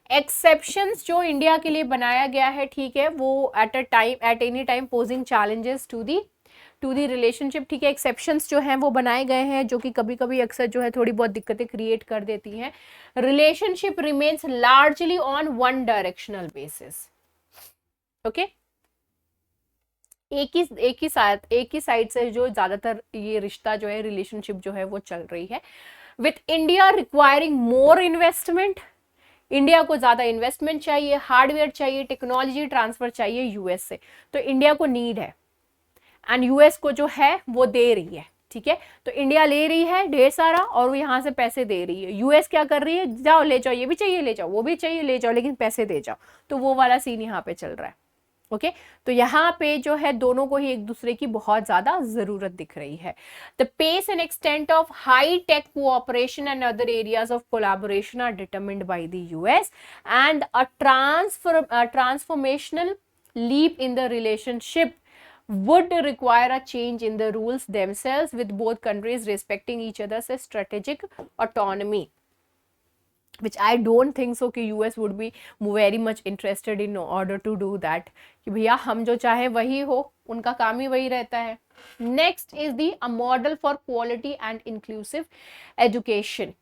एक्सेप्शंस जो इंडिया के लिए बनाया गया है, ठीक है, वो at any time posing challenges to the relationship, ठीक है। एक्सेप्शंस जो हैं वो बनाए गए हैं जो कि कभी कभी अक्सर जो है थोड़ी बहुत दिक्कतें क्रिएट कर देती हैं। Relationship remains largely on one directional basis, okay, एक ही साइड से जो ज्यादातर ये रिश्ता जो है, रिलेशनशिप जो है वो चल रही है। With India requiring more investment, India को ज्यादा इन्वेस्टमेंट चाहिए, हार्डवेयर चाहिए, टेक्नोलॉजी ट्रांसफर चाहिए यूएस से, तो इंडिया को नीड है, एंड यूएस को जो है वो दे रही है, ठीक है। तो इंडिया ले रही है ढेर सारा और वो यहाँ से पैसे दे रही है, यूएस क्या कर रही है, जाओ ले जाओ, ये भी चाहिए ले जाओ, वो भी चाहिए ले जाओ, लेकिन पैसे दे जाओ, तो वो वाला सीन यहाँ पे चल रहा है, ओके तो यहाँ पे जो है दोनों को ही एक दूसरे की बहुत ज्यादा जरूरत दिख रही है. The pace and extent of high tech cooperation and other areas of collaboration are determined by the US and a transformational leap in the relationship would require a change in the rules themselves, with both countries respecting each other's strategic autonomy, which I don't think so कि US would be very much interested in order to do that, कि भैया हम जो चाहे वही हो, उनका काम ही वही रहता है. Next is the a model for quality and inclusive education.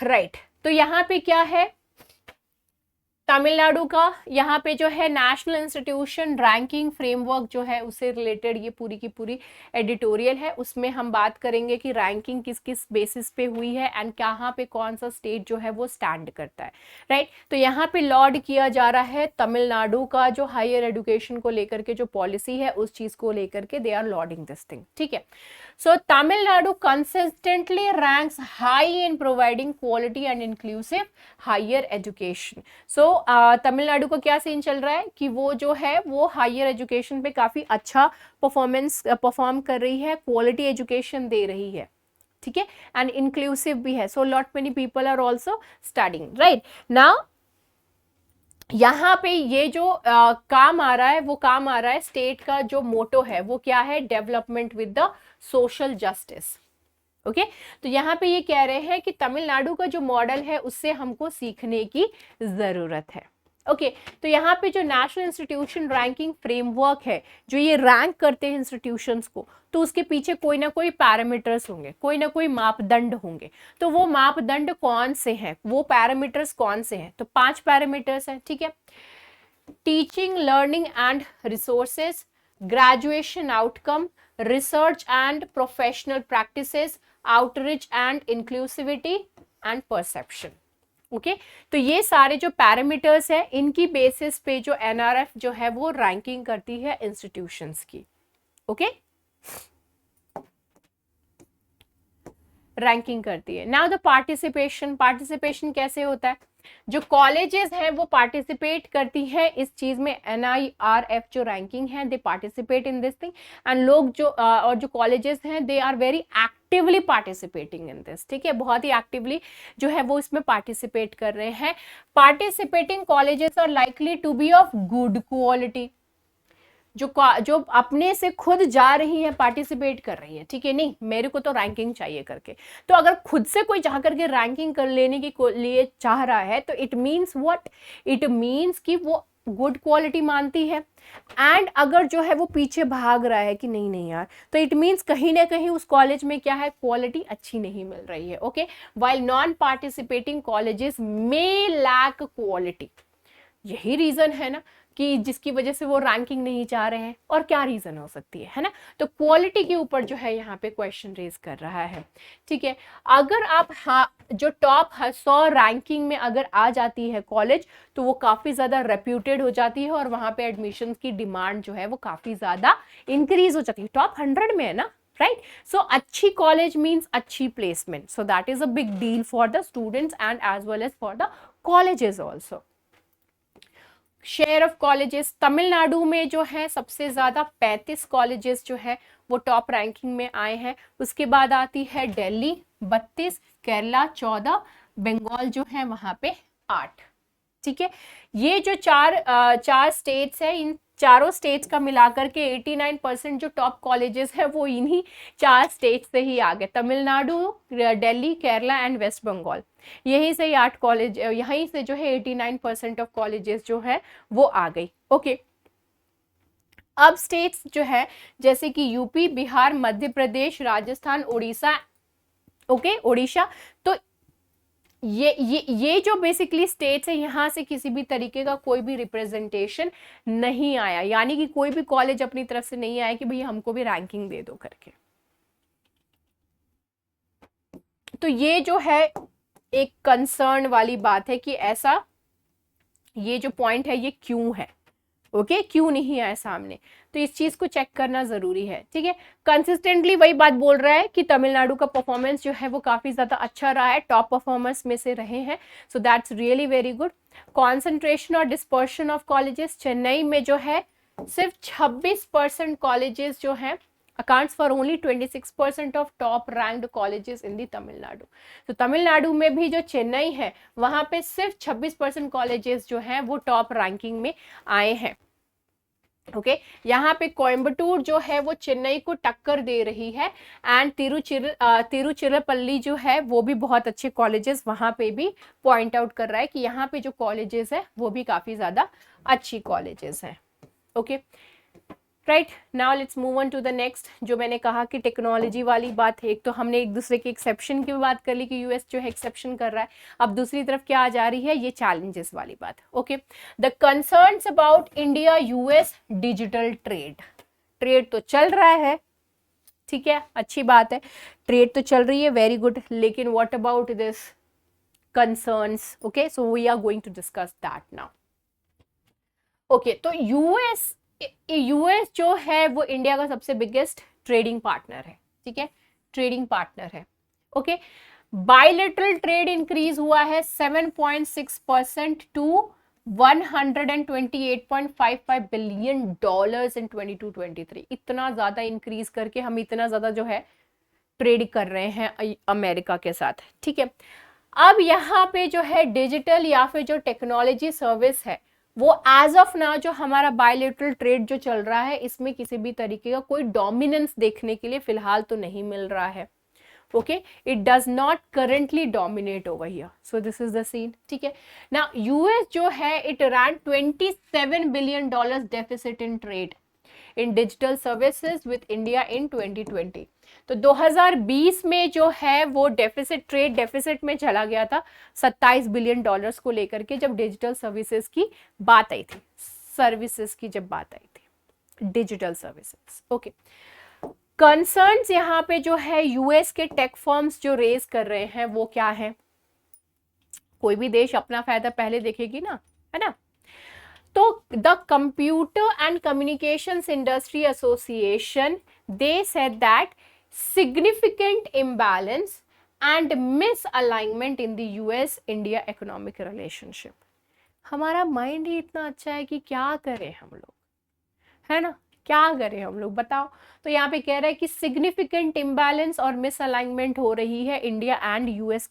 Right. तो यहाँ पे क्या है, तमिलनाडु का यहाँ पे जो है नेशनल इंस्टीट्यूशन रैंकिंग फ्रेमवर्क जो है उससे रिलेटेड ये पूरी की पूरी एडिटोरियल है. उसमें हम बात करेंगे कि रैंकिंग किस किस बेसिस पे हुई है एंड कहाँ पे कौन सा स्टेट जो है वो स्टैंड करता है. राइट. तो यहाँ पे लॉर्ड किया जा रहा है तमिलनाडु का जो हायर एजुकेशन को लेकर के जो पॉलिसी है उस चीज को लेकर के they are lording this thing. ठीक है. So Tamil Nadu consistently ranks high in providing quality and inclusive higher education. So Tamil Nadu का क्या सीन चल रहा है कि वो जो है वो हायर एजुकेशन पे काफी अच्छा परफॉर्म कर रही है, क्वालिटी एजुकेशन दे रही है. ठीक है. एंड इंक्लूसिव भी है. So lot many people are also studying. Right. Now यहाँ पे ये जो काम आ रहा है वो काम आ रहा है स्टेट का जो मोटो है वो क्या है, development with the social justice. Okay. तो यहाँ पे ये कह रहे हैं कि तमिलनाडु का जो मॉडल है उससे हमको सीखने की जरूरत है. ओके. तो यहाँ पे जो नेशनल इंस्टीट्यूशन रैंकिंग फ्रेमवर्क है जो ये रैंक करते हैं इंस्टीट्यूशंस को, तो उसके पीछे कोई ना कोई पैरामीटर्स होंगे, कोई ना कोई मापदंड होंगे. तो वो मापदंड कौन से हैं, वो पैरामीटर्स कौन से हैं, तो 5 पैरामीटर्स हैं. ठीक है. Teaching, learning and resources, graduation outcome, research and professional practices, outreach and inclusivity and perception. Okay. तो ये सारे जो पैरामीटर्स हैं इनकी बेसिस पे जो एनआरएफ जो है वो रैंकिंग करती है इंस्टीट्यूशंस की. ओके. रैंकिंग करती है. नाउ द पार्टिसिपेशन कैसे होता है, जो कॉलेजेस हैं वो पार्टिसिपेट करती है इस चीज में. NIRF जो रैंकिंग है they participate in this thing and लोग जो और जो कॉलेजेस हैं they are very actively participating in this. ठीक है. बहुत ही एक्टिवली जो है वो इसमें पार्टिसिपेट कर रहे हैं. Participating colleges are likely to be of good quality. जो अपने से खुद जा रही है, पार्टिसिपेट कर रही है. ठीक है. नहीं मेरे को तो रैंकिंग चाहिए करके, तो अगर खुद से कोई चाह करके रैंकिंग कर लेने के लिए चाह रहा है तो it means what, it means कि वो गुड क्वालिटी मानती है. एंड अगर जो है वो पीछे भाग रहा है कि नहीं नहीं यार, तो इट मीन्स कहीं ना कहीं उस कॉलेज में क्या है, क्वालिटी अच्छी नहीं मिल रही है. Okay. While non participating colleges may lack quality. यही रीजन है ना कि जिसकी वजह से वो रैंकिंग नहीं चाह रहे हैं. और क्या रीजन हो सकती है ना. तो क्वालिटी के ऊपर जो है यहाँ पे क्वेश्चन रेज कर रहा है. ठीक है. अगर आप जो टॉप 100 रैंकिंग में अगर आ जाती है कॉलेज, तो वो काफी ज्यादा रेप्यूटेड हो जाती है और वहां पे एडमिशन की डिमांड जो है वो काफी ज्यादा इंक्रीज हो जाती है. टॉप 100 में है ना. राइट. सो अच्छी कॉलेज मीन्स अच्छी placement. So that is a big deal for the students and as well as for the colleges also. Share of colleges, Tamil Nadu में जो है सबसे ज्यादा 35 कॉलेजेस जो है वो टॉप रैंकिंग में आए हैं. उसके बाद आती है दिल्ली 32, केरला 14, बंगाल जो है वहां पे 8. ठीक है. ये जो चार स्टेट्स है, इन चारों स्टेट्स का मिलाकर के 89% जो टॉप कॉलेजेस है वो इन्हीं 4 स्टेट से ही आ गए. तमिलनाडु, दिल्ली, केरला एंड वेस्ट बंगाल. यहीं से 8 कॉलेज, यहीं से जो है 89% ऑफ कॉलेजेस जो है वो आ गई. ओके. अब स्टेट्स जो है जैसे कि यूपी, बिहार, मध्य प्रदेश, राजस्थान, उड़ीसा. ओके. उड़ीसा. तो ये जो बेसिकली स्टेट्स है, यहाँ से किसी भी तरीके का कोई भी रिप्रेजेंटेशन नहीं आया, यानी कि कोई भी कॉलेज अपनी तरफ से नहीं आया कि भाई हमको भी रैंकिंग दे दो करके. तो ये जो है एक कंसर्न वाली बात है कि ऐसा, ये जो पॉइंट है ये क्यों है. ओके. क्यों नहीं आया सामने. तो इस चीज को चेक करना जरूरी है, ठीक है। कंसिस्टेंटली वही बात बोल रहा है कि तमिलनाडु का परफॉर्मेंस जो है वो काफी ज्यादा अच्छा रहा है, टॉप परफॉर्मर्स में से रहे हैं, so that's really very good. Concentration और डिस्पर्शन ऑफ कॉलेजेस, चेन्नई में जो है सिर्फ 26% कॉलेजेस जो हैं accounts for only 26% of top ranked colleges in the Tamil Nadu. तो तमिलनाडु में भी जो चेन्नई है वहां पे सिर्फ 26% कॉलेजेस जो हैं वो टॉप रैंकिंग में आए हैं। ओके यहाँ पे कोयम्बटूर जो है वो चेन्नई को टक्कर दे रही है, एंड तिरुचिरापल्ली जो है वो भी बहुत अच्छे कॉलेजेस वहां पे भी पॉइंट आउट कर रहा है कि यहाँ पे जो कॉलेजेस है वो भी काफी ज्यादा अच्छी कॉलेजेस हैं। Okay right, now let's move on to the next. जो मैंने कहा कि टेक्नोलॉजी वाली बात है, एक तो हमने एक दूसरे के एक्सेप्शन की बात कर ली कि यूएस जो है एक्सेप्शन कर रहा है, अब दूसरी तरफ क्या आ जा रही है, ये चैलेंजेस वाली बात। Okay, the concerns about India US digital trade. Trade तो चल रहा है, ठीक है, अच्छी बात है, ट्रेड तो चल रही है, वेरी गुड, लेकिन what about this concerns? Okay, so we are going to discuss that now. Okay, तो यूएस जो है वो इंडिया का सबसे बिगेस्ट ट्रेडिंग पार्टनर है, ठीक है, ट्रेडिंग पार्टनर है। ओके, बायलैटरल ट्रेड इंक्रीज हुआ है 7.6% टू $128.55 बिलियन इन 22-23। इतना ज्यादा इंक्रीज करके हम इतना ज्यादा जो है ट्रेड कर रहे हैं अमेरिका के साथ, ठीक है। अब यहाँ पे जो है डिजिटल या फिर जो टेक्नोलॉजी सर्विस है वो एज ऑफ नाउ जो हमारा बायलैटरल ट्रेड जो चल रहा है इसमें किसी भी तरीके का कोई डोमिनेंस देखने के लिए फिलहाल तो नहीं मिल रहा है। Okay, it does not currently dominate over here, so this is the scene, ठीक है ना। यूएस जो है it ran $27 billion deficit in trade in digital services with India in 2020। तो 2020 में जो है वो डेफिसिट, ट्रेड डेफिसिट में चला गया था $27 बिलियन को लेकर के, जब डिजिटल सर्विसेज की बात आई थी, सर्विसेज की जब बात आई थी, डिजिटल सर्विसेज। ओके, कंसर्न्स यहाँ पे जो है यूएस के टेक फर्म्स जो रेज कर रहे हैं वो क्या है? कोई भी देश अपना फायदा पहले देखेगी ना, है ना। तो the computer and communications industry association, they said that significant imbalance and misalignment in the US-India economic relationship। हमारा माइंड ही इतना अच्छा है कि क्या करें हम लोग, है ना, क्या करें हम लोग बताओ। तो यहाँ पे कह रहा है कि सिग्निफिकेंट इम्बैलेंस और मिसअलाइनमेंट हो रही है इंडिया एंड यूएस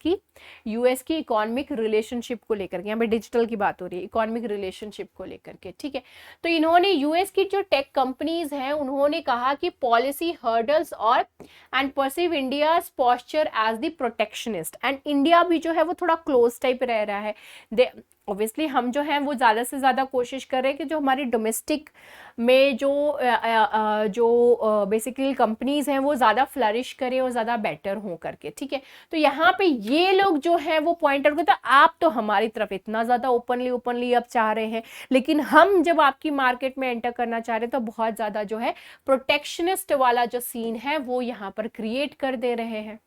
की इकोनॉमिक रिलेशनशिप को लेकर के। यहाँ पे डिजिटल की बात हो रही है, इकोनॉमिक रिलेशनशिप को लेकर के, ठीक है। तो इन्होंने यूएस की जो टेक कंपनीज हैं उन्होंने कहा कि पॉलिसी हर्डल्स और and perceive India's posture as the protectionist, and India भी जो है वो थोड़ा क्लोज टाइप रह रहा है। ऑब्वियसली हम जो है वो ज़्यादा से ज़्यादा कोशिश कर रहे हैं कि जो हमारी डोमेस्टिक में जो बेसिकली कंपनीज हैं वो ज़्यादा फ्लरिश करें और ज़्यादा बेटर हों करके, ठीक है। तो यहाँ पे ये लोग जो है वो पॉइंट आउट करते हैं, आप तो हमारी तरफ इतना ज़्यादा ओपनली अब चाह रहे हैं, लेकिन हम जब आपकी मार्केट में एंटर करना चाह रहे हैं तो बहुत ज़्यादा जो है प्रोटेक्शनिस्ट वाला जो सीन है वो यहाँ पर क्रिएट कर दे रहे हैं।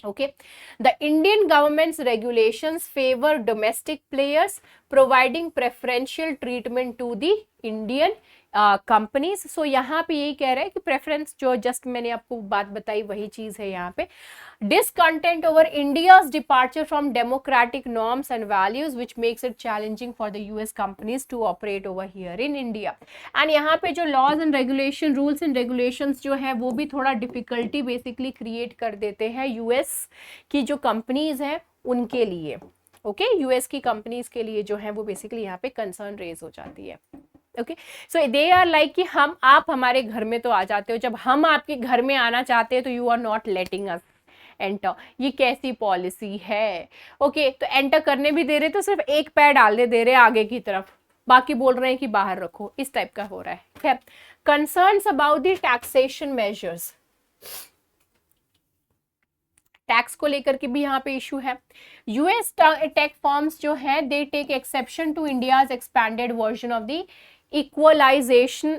Okay, the Indian government's regulations favor domestic players, providing preferential treatment to the Indian companies. So यहाँ पे यही कह रहे हैं कि प्रेफरेंस जो जस्ट मैंने आपको बात बताई वही चीज है यहाँ पे। Discontent over India's departure from democratic norms and values which makes it challenging for the US companies to operate over here in India. And यहाँ पे जो laws and regulation, rules and regulations जो है वो भी थोड़ा डिफिकल्टी बेसिकली क्रिएट कर देते हैं यूएस की जो कंपनीज हैं उनके लिए। ओके, यूएस की कंपनीज के लिए जो है वो बेसिकली यहाँ पे कंसर्न रेज हो जाती है। Okay, so they are like कि आप हमारे घर में तो आ जाते हो, जब हम आपके घर में आना चाहते हैं तो you are not letting us enter. ये कैसी पॉलिसी है? ओके, तो एंटर करने भी दे रहे तो सिर्फ एक पैर डालने दे रहे आगे की तरफ, बाकी बोल रहे हैं कि बाहर रखो, इस टाइप का हो रहा है। खैर, concerns about the taxation measures, tax को लेकर के भी यहाँ पे इशू है। यूएस टेक फर्म्स जो है they take exception to India's expanded version of the equalisation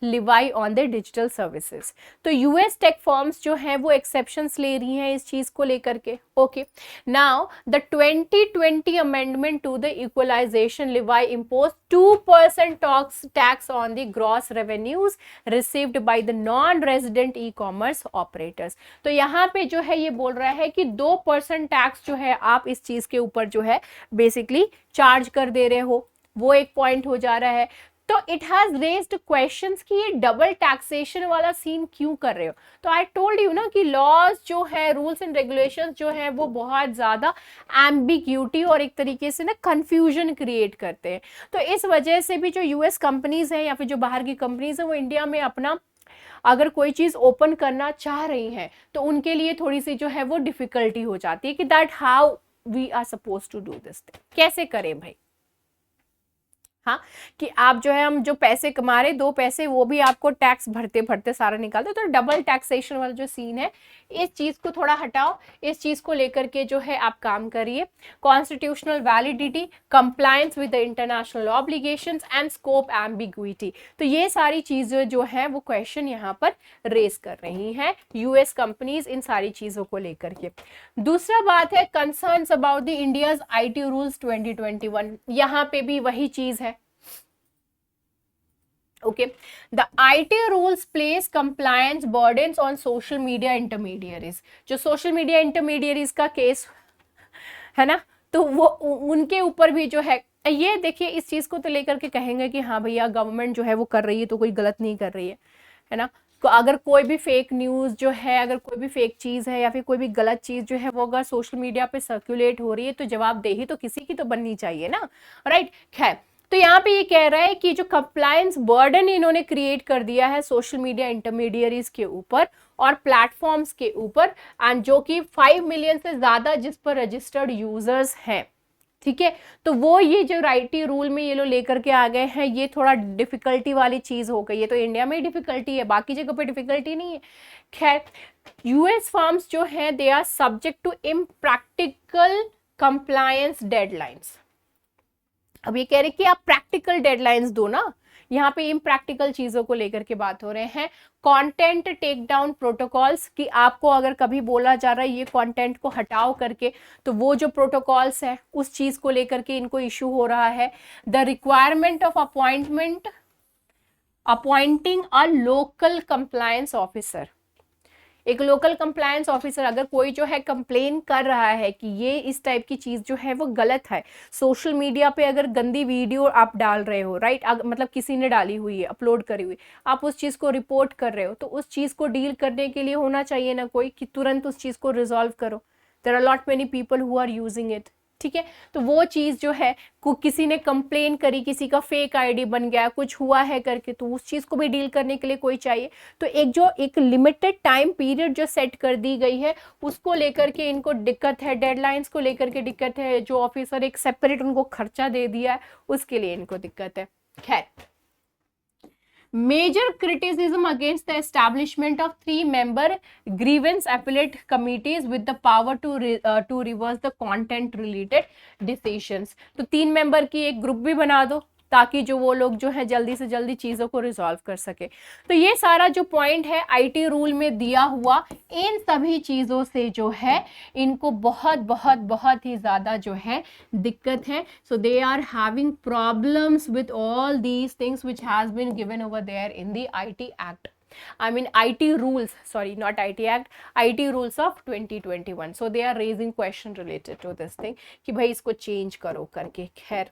levy on the digital services. तो यूएस टेक फर्म्स जो हैं वो एक्सेप्शंस ले रही हैं इस चीज को लेकर के। Okay, now the 2020 amendment to the equalisation levy impose 2% tax on the gross revenues received by the non resident e commerce operators. तो यहाँ पे जो है ये बोल रहा है कि 2% टैक्स जो है आप इस चीज के ऊपर जो है बेसिकली चार्ज कर दे रहे हो, वो एक पॉइंट हो जा रहा है। तो इट हैज रेज्ड क्वेश्चंस कि ये डबल टैक्सेशन वाला सीन क्यों कर रहे हो। तो आई टोल्ड यू ना कि लॉज जो है, रूल्स एंड रेगुलेशंस जो है वो बहुत ज्यादा एम्बिग्यूटी और एक तरीके से ना कंफ्यूजन क्रिएट करते हैं। तो इस वजह से भी जो यूएस कंपनीज हैं या फिर जो बाहर की कंपनीज हैं वो इंडिया में अपना अगर कोई चीज ओपन करना चाह रही हैं तो उनके लिए थोड़ी सी जो है वो डिफिकल्टी हो जाती है कि that how we are suppose to do this thing, कैसे करें भाई। हाँ, कि आप जो है हम जो पैसे कमा रहे 2 पैसे वो भी आपको टैक्स भरते भरते सारा निकालते, तो डबल टैक्सेशन वाला जो सीन है इस चीज को थोड़ा हटाओ, इस चीज को लेकर के जो है आप काम करिए। Constitutional validity, compliance with the international obligations and scope ambiguity, तो ये सारी चीजें जो है वो क्वेश्चन यहाँ पर रेस कर रही हैं यूएस कंपनीज इन सारी चीजों को लेकर के। दूसरा बात है concerns about the India's IT rules 2021, यहाँ पे भी वही चीज है। Okay, the IT rules place compliance burdens on social media intermediaries। जो social media intermediaries का केस है ना, तो वो उनके ऊपर भी जो है ये देखिए इस चीज को तो लेकर के कहेंगे कि हाँ भैया गवर्नमेंट जो है वो कर रही है तो कोई गलत नहीं कर रही है ना। तो अगर कोई भी फेक न्यूज जो है, अगर कोई भी फेक चीज है या फिर कोई भी गलत चीज जो है वो अगर सोशल मीडिया पे सर्कुलेट हो रही है तो जवाबदेही तो किसी की तो बननी चाहिए ना, राइट। खैर, तो यहाँ पे ये कह रहा है कि जो कंप्लायंस बर्डन इन्होंने क्रिएट कर दिया है सोशल मीडिया इंटरमीडियरीज के ऊपर और प्लेटफॉर्म्स के ऊपर, एंड जो कि 5 मिलियन से ज्यादा जिस पर रजिस्टर्ड यूजर्स हैं, ठीक है, तो वो ये जो आईटी रूल में ये लोग लेकर के आ गए हैं, ये थोड़ा डिफिकल्टी वाली चीज हो गई है। तो इंडिया में डिफिकल्टी है, बाकी जगह पे डिफिकल्टी नहीं है। खैर, यूएस फर्म्स जो हैं they are subject to impractical compliance deadlines. अब ये कह रहे कि आप प्रैक्टिकल डेडलाइंस दो ना, यहाँ पे इम्प्रैक्टिकल चीजों को लेकर के बात हो रहे हैं। कंटेंट टेक डाउन प्रोटोकॉल्स, कि आपको अगर कभी बोला जा रहा है ये कंटेंट को हटाओ करके, तो वो जो प्रोटोकॉल्स है उस चीज को लेकर के इनको इशू हो रहा है। The requirement of appointing a local compliance officer, एक लोकल कंप्लायंस ऑफिसर, अगर कोई जो है कंप्लेन कर रहा है कि ये इस टाइप की चीज जो है वो गलत है, सोशल मीडिया पे अगर गंदी वीडियो आप डाल रहे हो, राइट, मतलब किसी ने डाली हुई है, अपलोड करी हुई, आप उस चीज को रिपोर्ट कर रहे हो, तो उस चीज को डील करने के लिए होना चाहिए ना कोई कि तुरंत उस चीज को रिजॉल्व करो। There are lot many people who are using it, ठीक है। तो वो चीज जो है किसी ने कंप्लेन करी, किसी का फेक आईडी बन गया, कुछ हुआ है करके, तो उस चीज को भी डील करने के लिए कोई चाहिए। तो एक लिमिटेड टाइम पीरियड जो सेट कर दी गई है उसको लेकर के इनको दिक्कत है, डेडलाइंस को लेकर के दिक्कत है, जो ऑफिसर एक सेपरेट उनको खर्चा दे दिया है उसके लिए इनको दिक्कत है। खैर, major criticism against the establishment of 3-member grievance appellate committees with the power to reverse the content related decisions। तो 3 मेंबर की एक ग्रुप भी बना दो ताकि जो वो लोग जो है जल्दी से जल्दी चीजों को रिजॉल्व कर सके। तो ये सारा जो पॉइंट है आईटी रूल में दिया हुआ, इन सभी चीजों से जो है इनको बहुत बहुत बहुत ही ज्यादा जो है दिक्कत है। So they are having problems with all these things which has been given over there in the IT act, I mean IT rules, sorry, not IT Act, IT rules of 2021. So they are raising question related to this thing कि भाई इसको change करो करके। खैर,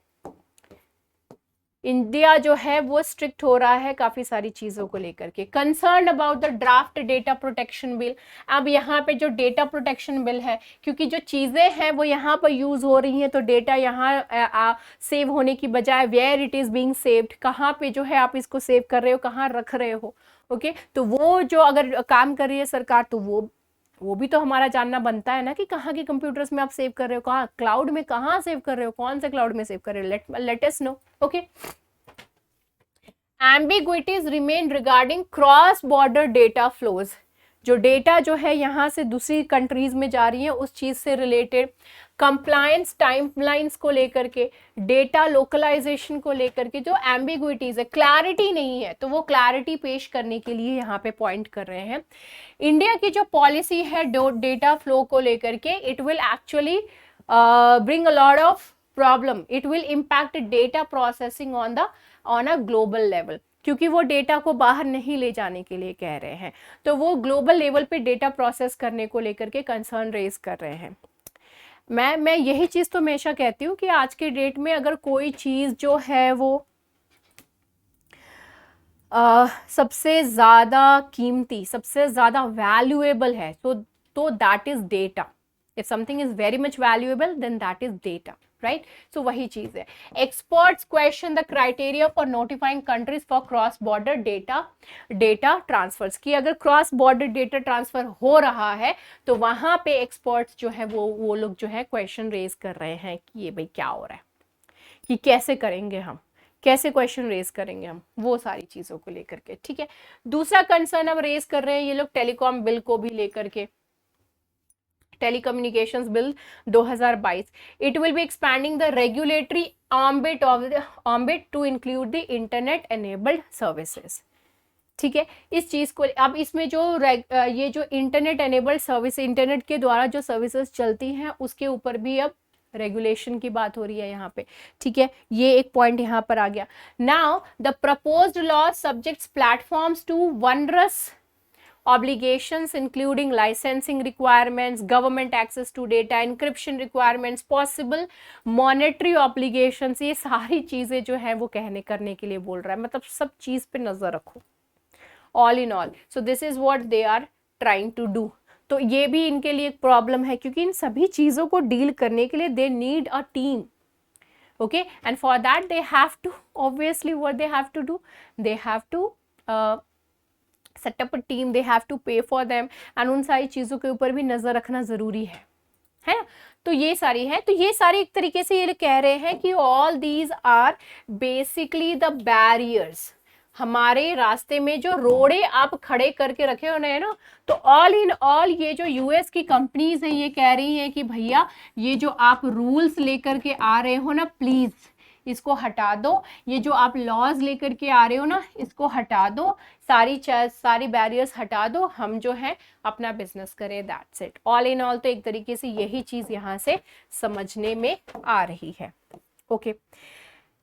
India जो है वो strict हो रहा है काफी सारी चीजों को लेकर के। Concern about the draft data protection bill, अब यहाँ पे जो डेटा प्रोटेक्शन बिल है, क्योंकि जो चीजें हैं वो यहाँ पर यूज हो रही हैं, तो डेटा यहाँ सेव होने की बजाय where it is being saved, कहाँ पे जो है आप इसको सेव कर रहे हो, कहाँ रख रहे हो। ओके, तो वो जो अगर काम कर रही है सरकार, तो वो भी तो हमारा जानना बनता है ना कि कहाँ के कंप्यूटर्स में आप सेव कर रहे हो, कहाँ क्लाउड में, कहाँ सेव कर रहे हो, कौन से क्लाउड में सेव कर रहे हो, let us know. Okay, ambiguities remain regarding cross border data flows। जो डेटा जो है यहाँ से दूसरी कंट्रीज में जा रही है उस चीज़ से रिलेटेड, कंप्लायंस टाइमलाइंस को लेकर के, डेटा लोकलाइजेशन को लेकर के जो एम्बिग्विटीज है, क्लैरिटी नहीं है, तो वो क्लैरिटी पेश करने के लिए यहाँ पे पॉइंट कर रहे हैं। इंडिया की जो पॉलिसी है डेटा फ्लो को लेकर के, it will actually bring a lot of problem, it will impact data processing on a global level, क्योंकि वो डेटा को बाहर नहीं ले जाने के लिए कह रहे हैं, तो वो ग्लोबल लेवल पे डेटा प्रोसेस करने को लेकर के कंसर्न रेज कर रहे हैं। मैं यही चीज़ तो हमेशा कहती हूँ कि आज के डेट में अगर कोई चीज़ जो है वो सबसे ज़्यादा कीमती, सबसे ज़्यादा वैल्यूएबल है, तो that is data. If something is very much valuable then that is data, right. So वही चीज़ है। Experts question the criteria for notifying countries for cross border data transfers, कि अगर क्रॉस बॉर्डर डेटा ट्रांसफर हो रहा है तो वहाँ पे एक्सपर्ट्स जो है वो लोग जो है क्वेश्चन रेज कर रहे हैं कि ये भाई क्या हो रहा है, कि कैसे करेंगे हम, कैसे क्वेश्चन रेज करेंगे हम, वो सारी चीज़ों को लेकर के, ठीक है। दूसरा कंसर्न हम रेज कर रहे हैं ये लोग टेलीकॉम बिल को भी लेकर के, telecommunications bill 2022, it will be expanding the regulatory ambit to include the internet enabled services, ठीक है। इस चीज़ को अब इसमें जो ये जो इंटरनेट एनेबल्ड सर्विस, इंटरनेट के द्वारा जो सर्विसेज चलती हैं उसके ऊपर भी अब रेगुलेशन की बात हो रही है यहाँ पे, ठीक है। ये एक पॉइंट यहाँ पर आ गया। Now the proposed law subjects platforms to onerous obligations including licensing requirements, government access to data, encryption requirements, possible monetary obligations, ये सारी चीज़ें जो है वो कहने करने के लिए बोल रहा है, मतलब सब चीज़ पे नज़र रखो, all in all, so this is what they are trying to do। तो ये भी इनके लिए एक प्रॉब्लम है, क्योंकि इन सभी चीज़ों को डील करने के लिए they need a team, okay, and for that they have to, obviously what they have to do, they have to set up a team, they have to pay for them, and उन सारी चीज़ों के ऊपर भी नज़र रखना ज़रूरी है ना। तो ये सारी है, तो ये सारी एक तरीके से ये कह रहे हैं कि all these are basically the barriers, हमारे रास्ते में जो रोड़े आप खड़े करके रखे हो ना, तो ऑल इन ऑल ये जो यूएस की कंपनीज हैं ये कह रही हैं कि भैया ये जो आप रूल्स लेकर के आ रहे हो ना, प्लीज़ इसको हटा दो, ये जो आप लॉज लेकर के आ रहे हो ना इसको हटा दो, सारी बैरियर्स हटा दो, हम जो है अपना बिजनेस करें, that's it. All in all तो एक तरीके से यही चीज़ यहाँ से समझने में आ रही है, ओके।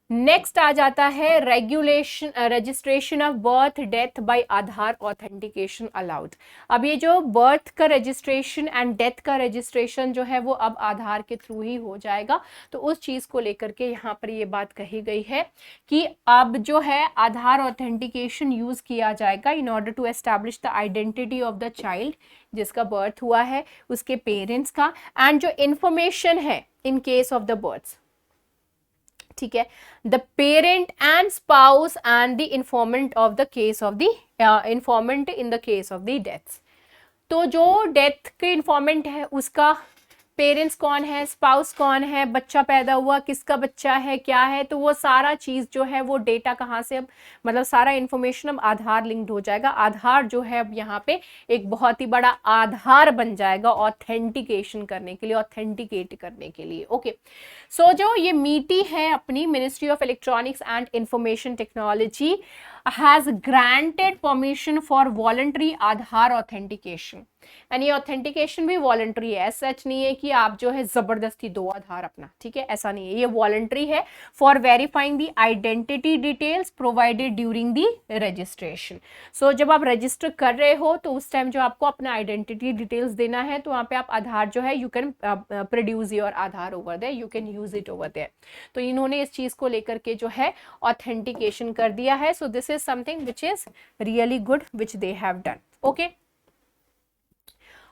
नेक्स्ट आ जाता है regulation, registration of birth death by Aadhaar authentication allowed. अब ये जो बर्थ का रजिस्ट्रेशन एंड डेथ का रजिस्ट्रेशन जो है वो अब आधार के थ्रू ही हो जाएगा, तो उस चीज़ को लेकर के यहाँ पर ये बात कही गई है कि अब जो है आधार ऑथेंटिकेशन यूज़ किया जाएगा in order to establish the identity of the child, जिसका बर्थ हुआ है, उसके पेरेंट्स का, एंड जो इंफॉर्मेशन है in case of the births, ठीक है, the parent and spouse and the informant of the case of the informant in the case of the deaths. तो जो डेथ के इन्फॉर्मेंट है उसका पेरेंट्स कौन है, स्पाउस कौन है, बच्चा पैदा हुआ किसका बच्चा है, क्या है, तो वो सारा चीज़ जो है वो डेटा कहाँ से, अब मतलब सारा इन्फॉर्मेशन अब आधार लिंक्ड हो जाएगा। आधार जो है अब यहाँ पे एक बहुत ही बड़ा आधार बन जाएगा ऑथेंटिकेशन करने के लिए, ऑथेंटिकेट करने के लिए, ओके। सो जो ये मीटी है अपनी ministry of electronics and information technology has granted permission for voluntary Aadhaar authentication, and ये ऑथेंटिकेशन भी वॉलंटरी है, सच नहीं है कि आप जो है जबरदस्ती दो आधार अपना, ठीक है, ऐसा नहीं है, ये वॉलंटरी है for verifying the identity details provided during the registration. So जब आप रजिस्टर कर रहे हो तो उस टाइम जो आपको अपना आइडेंटिटी डिटेल्स देना है, तो वहाँ पे आप आधार जो है you can produce your Aadhaar over there, you can use it over there. तो इन्होंने इस चीज़ को लेकर के जो है ऑथेंटिकेशन कर दिया है। सो this is something which is really good which they have done, okay.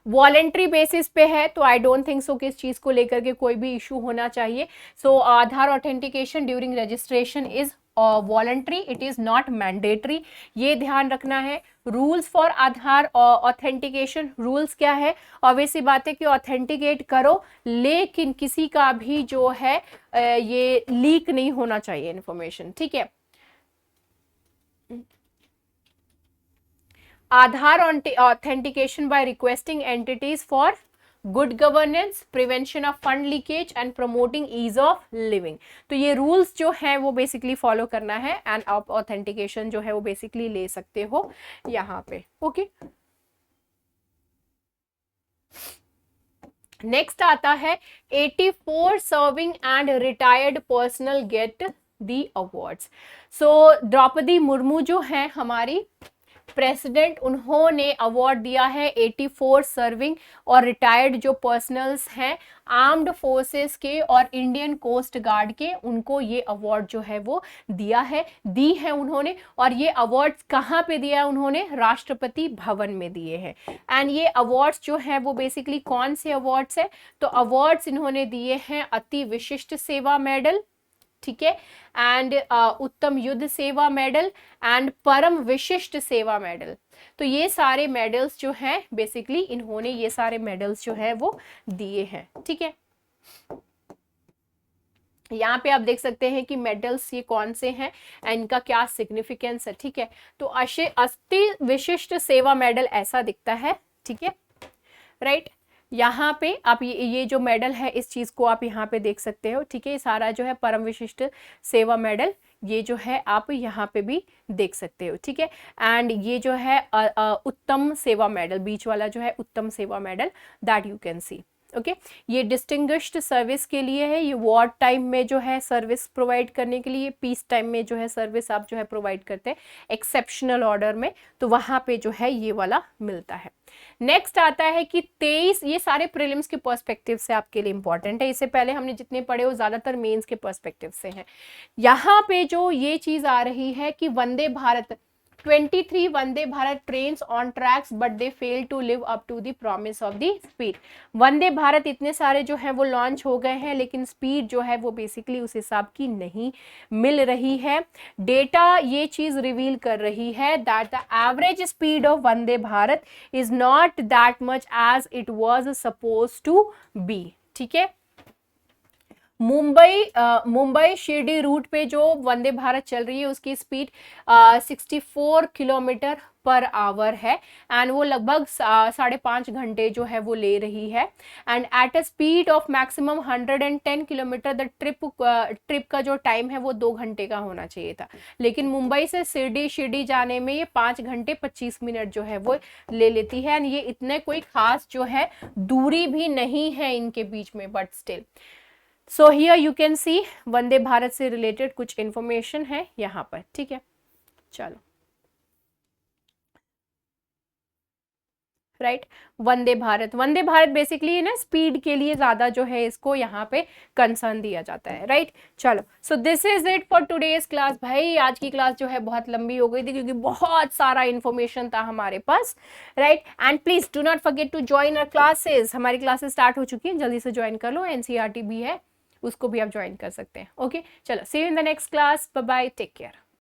Voluntary basis पे है तो आई डोंट थिंक सो कि इस चीज़ को लेकर के कोई भी इशू होना चाहिए। So Aadhaar authentication during registration is voluntary, it is not mandatory, ये ध्यान रखना है। Rules for Aadhaar authentication, rules क्या है, ऑब्वियसली बात है कि ऑथेंटिकेट करो लेकिन किसी का भी जो है ये लीक नहीं होना चाहिए इन्फॉर्मेशन, ठीक है। Aadhaar authentication by requesting entities for good governance, prevention of fund leakage and promoting ease of living. तो ये रूल्स जो है वो बेसिकली फॉलो करना है एंड आप ऑथेंटिकेशन जो है वो बेसिकली ले सकते हो यहाँ पे। ओके, नेक्स्ट आता है 84 serving and retired personnel get the awards. So Draupadi Murmu जो है हमारी प्रेसिडेंट, उन्होंने अवार्ड दिया है 84 सर्विंग और रिटायर्ड जो पर्सनल्स हैं आर्म्ड फोर्सेस के और इंडियन कोस्ट गार्ड के, उनको ये अवार्ड जो है वो दी है उन्होंने। और ये अवार्ड्स कहाँ पे दिया है उन्होंने? राष्ट्रपति भवन में दिए हैं। एंड ये अवार्ड्स जो है वो बेसिकली कौन से अवार्ड्स है? तो अवार्ड्स इन्होंने दिए हैं अति विशिष्ट सेवा मेडल, ठीक है, एंड उत्तम युद्ध सेवा मेडल एंड परम विशिष्ट सेवा मेडल। तो ये सारे मेडल्स जो हैं बेसिकली इन्होंने ये सारे मेडल्स जो है वो दिए हैं, ठीक है। यहाँ पे आप देख सकते हैं कि मेडल्स ये कौन से हैं एंड इनका क्या सिग्निफिकेंस है, ठीक है। तो अति विशिष्ट सेवा मेडल ऐसा दिखता है, ठीक है, राइट। यहाँ पे आप ये जो मेडल है इस चीज को आप यहाँ पे देख सकते हो, ठीक है। ये सारा जो है परम विशिष्ट सेवा मेडल ये जो है आप यहाँ पे भी देख सकते हो, ठीक है। एंड ये जो है उत्तम सेवा मेडल, बीच वाला जो है उत्तम सेवा medal, that you can C, okay. ये डिस्टिंग्विश्ड सर्विस के लिए है, ये वॉर टाइम में जो है सर्विस प्रोवाइड करने के लिए, पीस टाइम में जो है सर्विस आप जो है प्रोवाइड करते हैं एक्सेप्शनल ऑर्डर में, तो वहां पे जो है ये वाला मिलता है। नेक्स्ट आता है कि 23, ये सारे प्रीलिम्स के पर्सपेक्टिव से आपके लिए इंपॉर्टेंट है, इससे पहले हमने जितने पढ़े वो ज्यादातर मेंस के पर्सपेक्टिव से हैं। यहाँ पे जो ये चीज आ रही है कि Vande Bharat 23 Vande Bharat trains on tracks but they fail to live up to the promise of the speed. Vande Bharat इतने सारे जो है वो लॉन्च हो गए हैं, लेकिन स्पीड जो है वो बेसिकली उस हिसाब की नहीं मिल रही है। डेटा ये चीज रिवील कर रही है that the average speed of Vande Bharat is not that much as it was suppose to be, ठीक है। मुंबई शिरडी रूट पे जो वंदे भारत चल रही है उसकी स्पीड 64 किलोमीटर पर आवर है एंड वो लगभग 5.5 घंटे जो है वो ले रही है। And at a speed of maximum 110 kilometre the trip का जो टाइम है वो 2 घंटे का होना चाहिए था, लेकिन मुंबई से शिरडी जाने में ये 5 घंटे 25 मिनट जो है वो ले लेती है। एंड ये इतने कोई खास जो है दूरी भी नहीं है इनके बीच में, but still. So here you can see Vande Bharat से रिलेटेड कुछ इंफॉर्मेशन है यहाँ पर, ठीक है। चलो, राइट, वंदे भारत बेसिकली ना स्पीड के लिए ज्यादा जो है इसको यहाँ पे कंसर्न दिया जाता है, राइट। चलो, सो this is it for today's class. भाई आज की क्लास जो है बहुत लंबी हो गई थी क्योंकि बहुत सारा इंफॉर्मेशन था हमारे पास, right. And please do not forget to join our classes. हमारी क्लासेस स्टार्ट हो चुकी है, जल्दी से ज्वाइन कर लो। एनसीईआरटी भी है, उसको भी आप ज्वाइन कर सकते हैं, ओके। चलो, see you in the next class, bye bye, take care.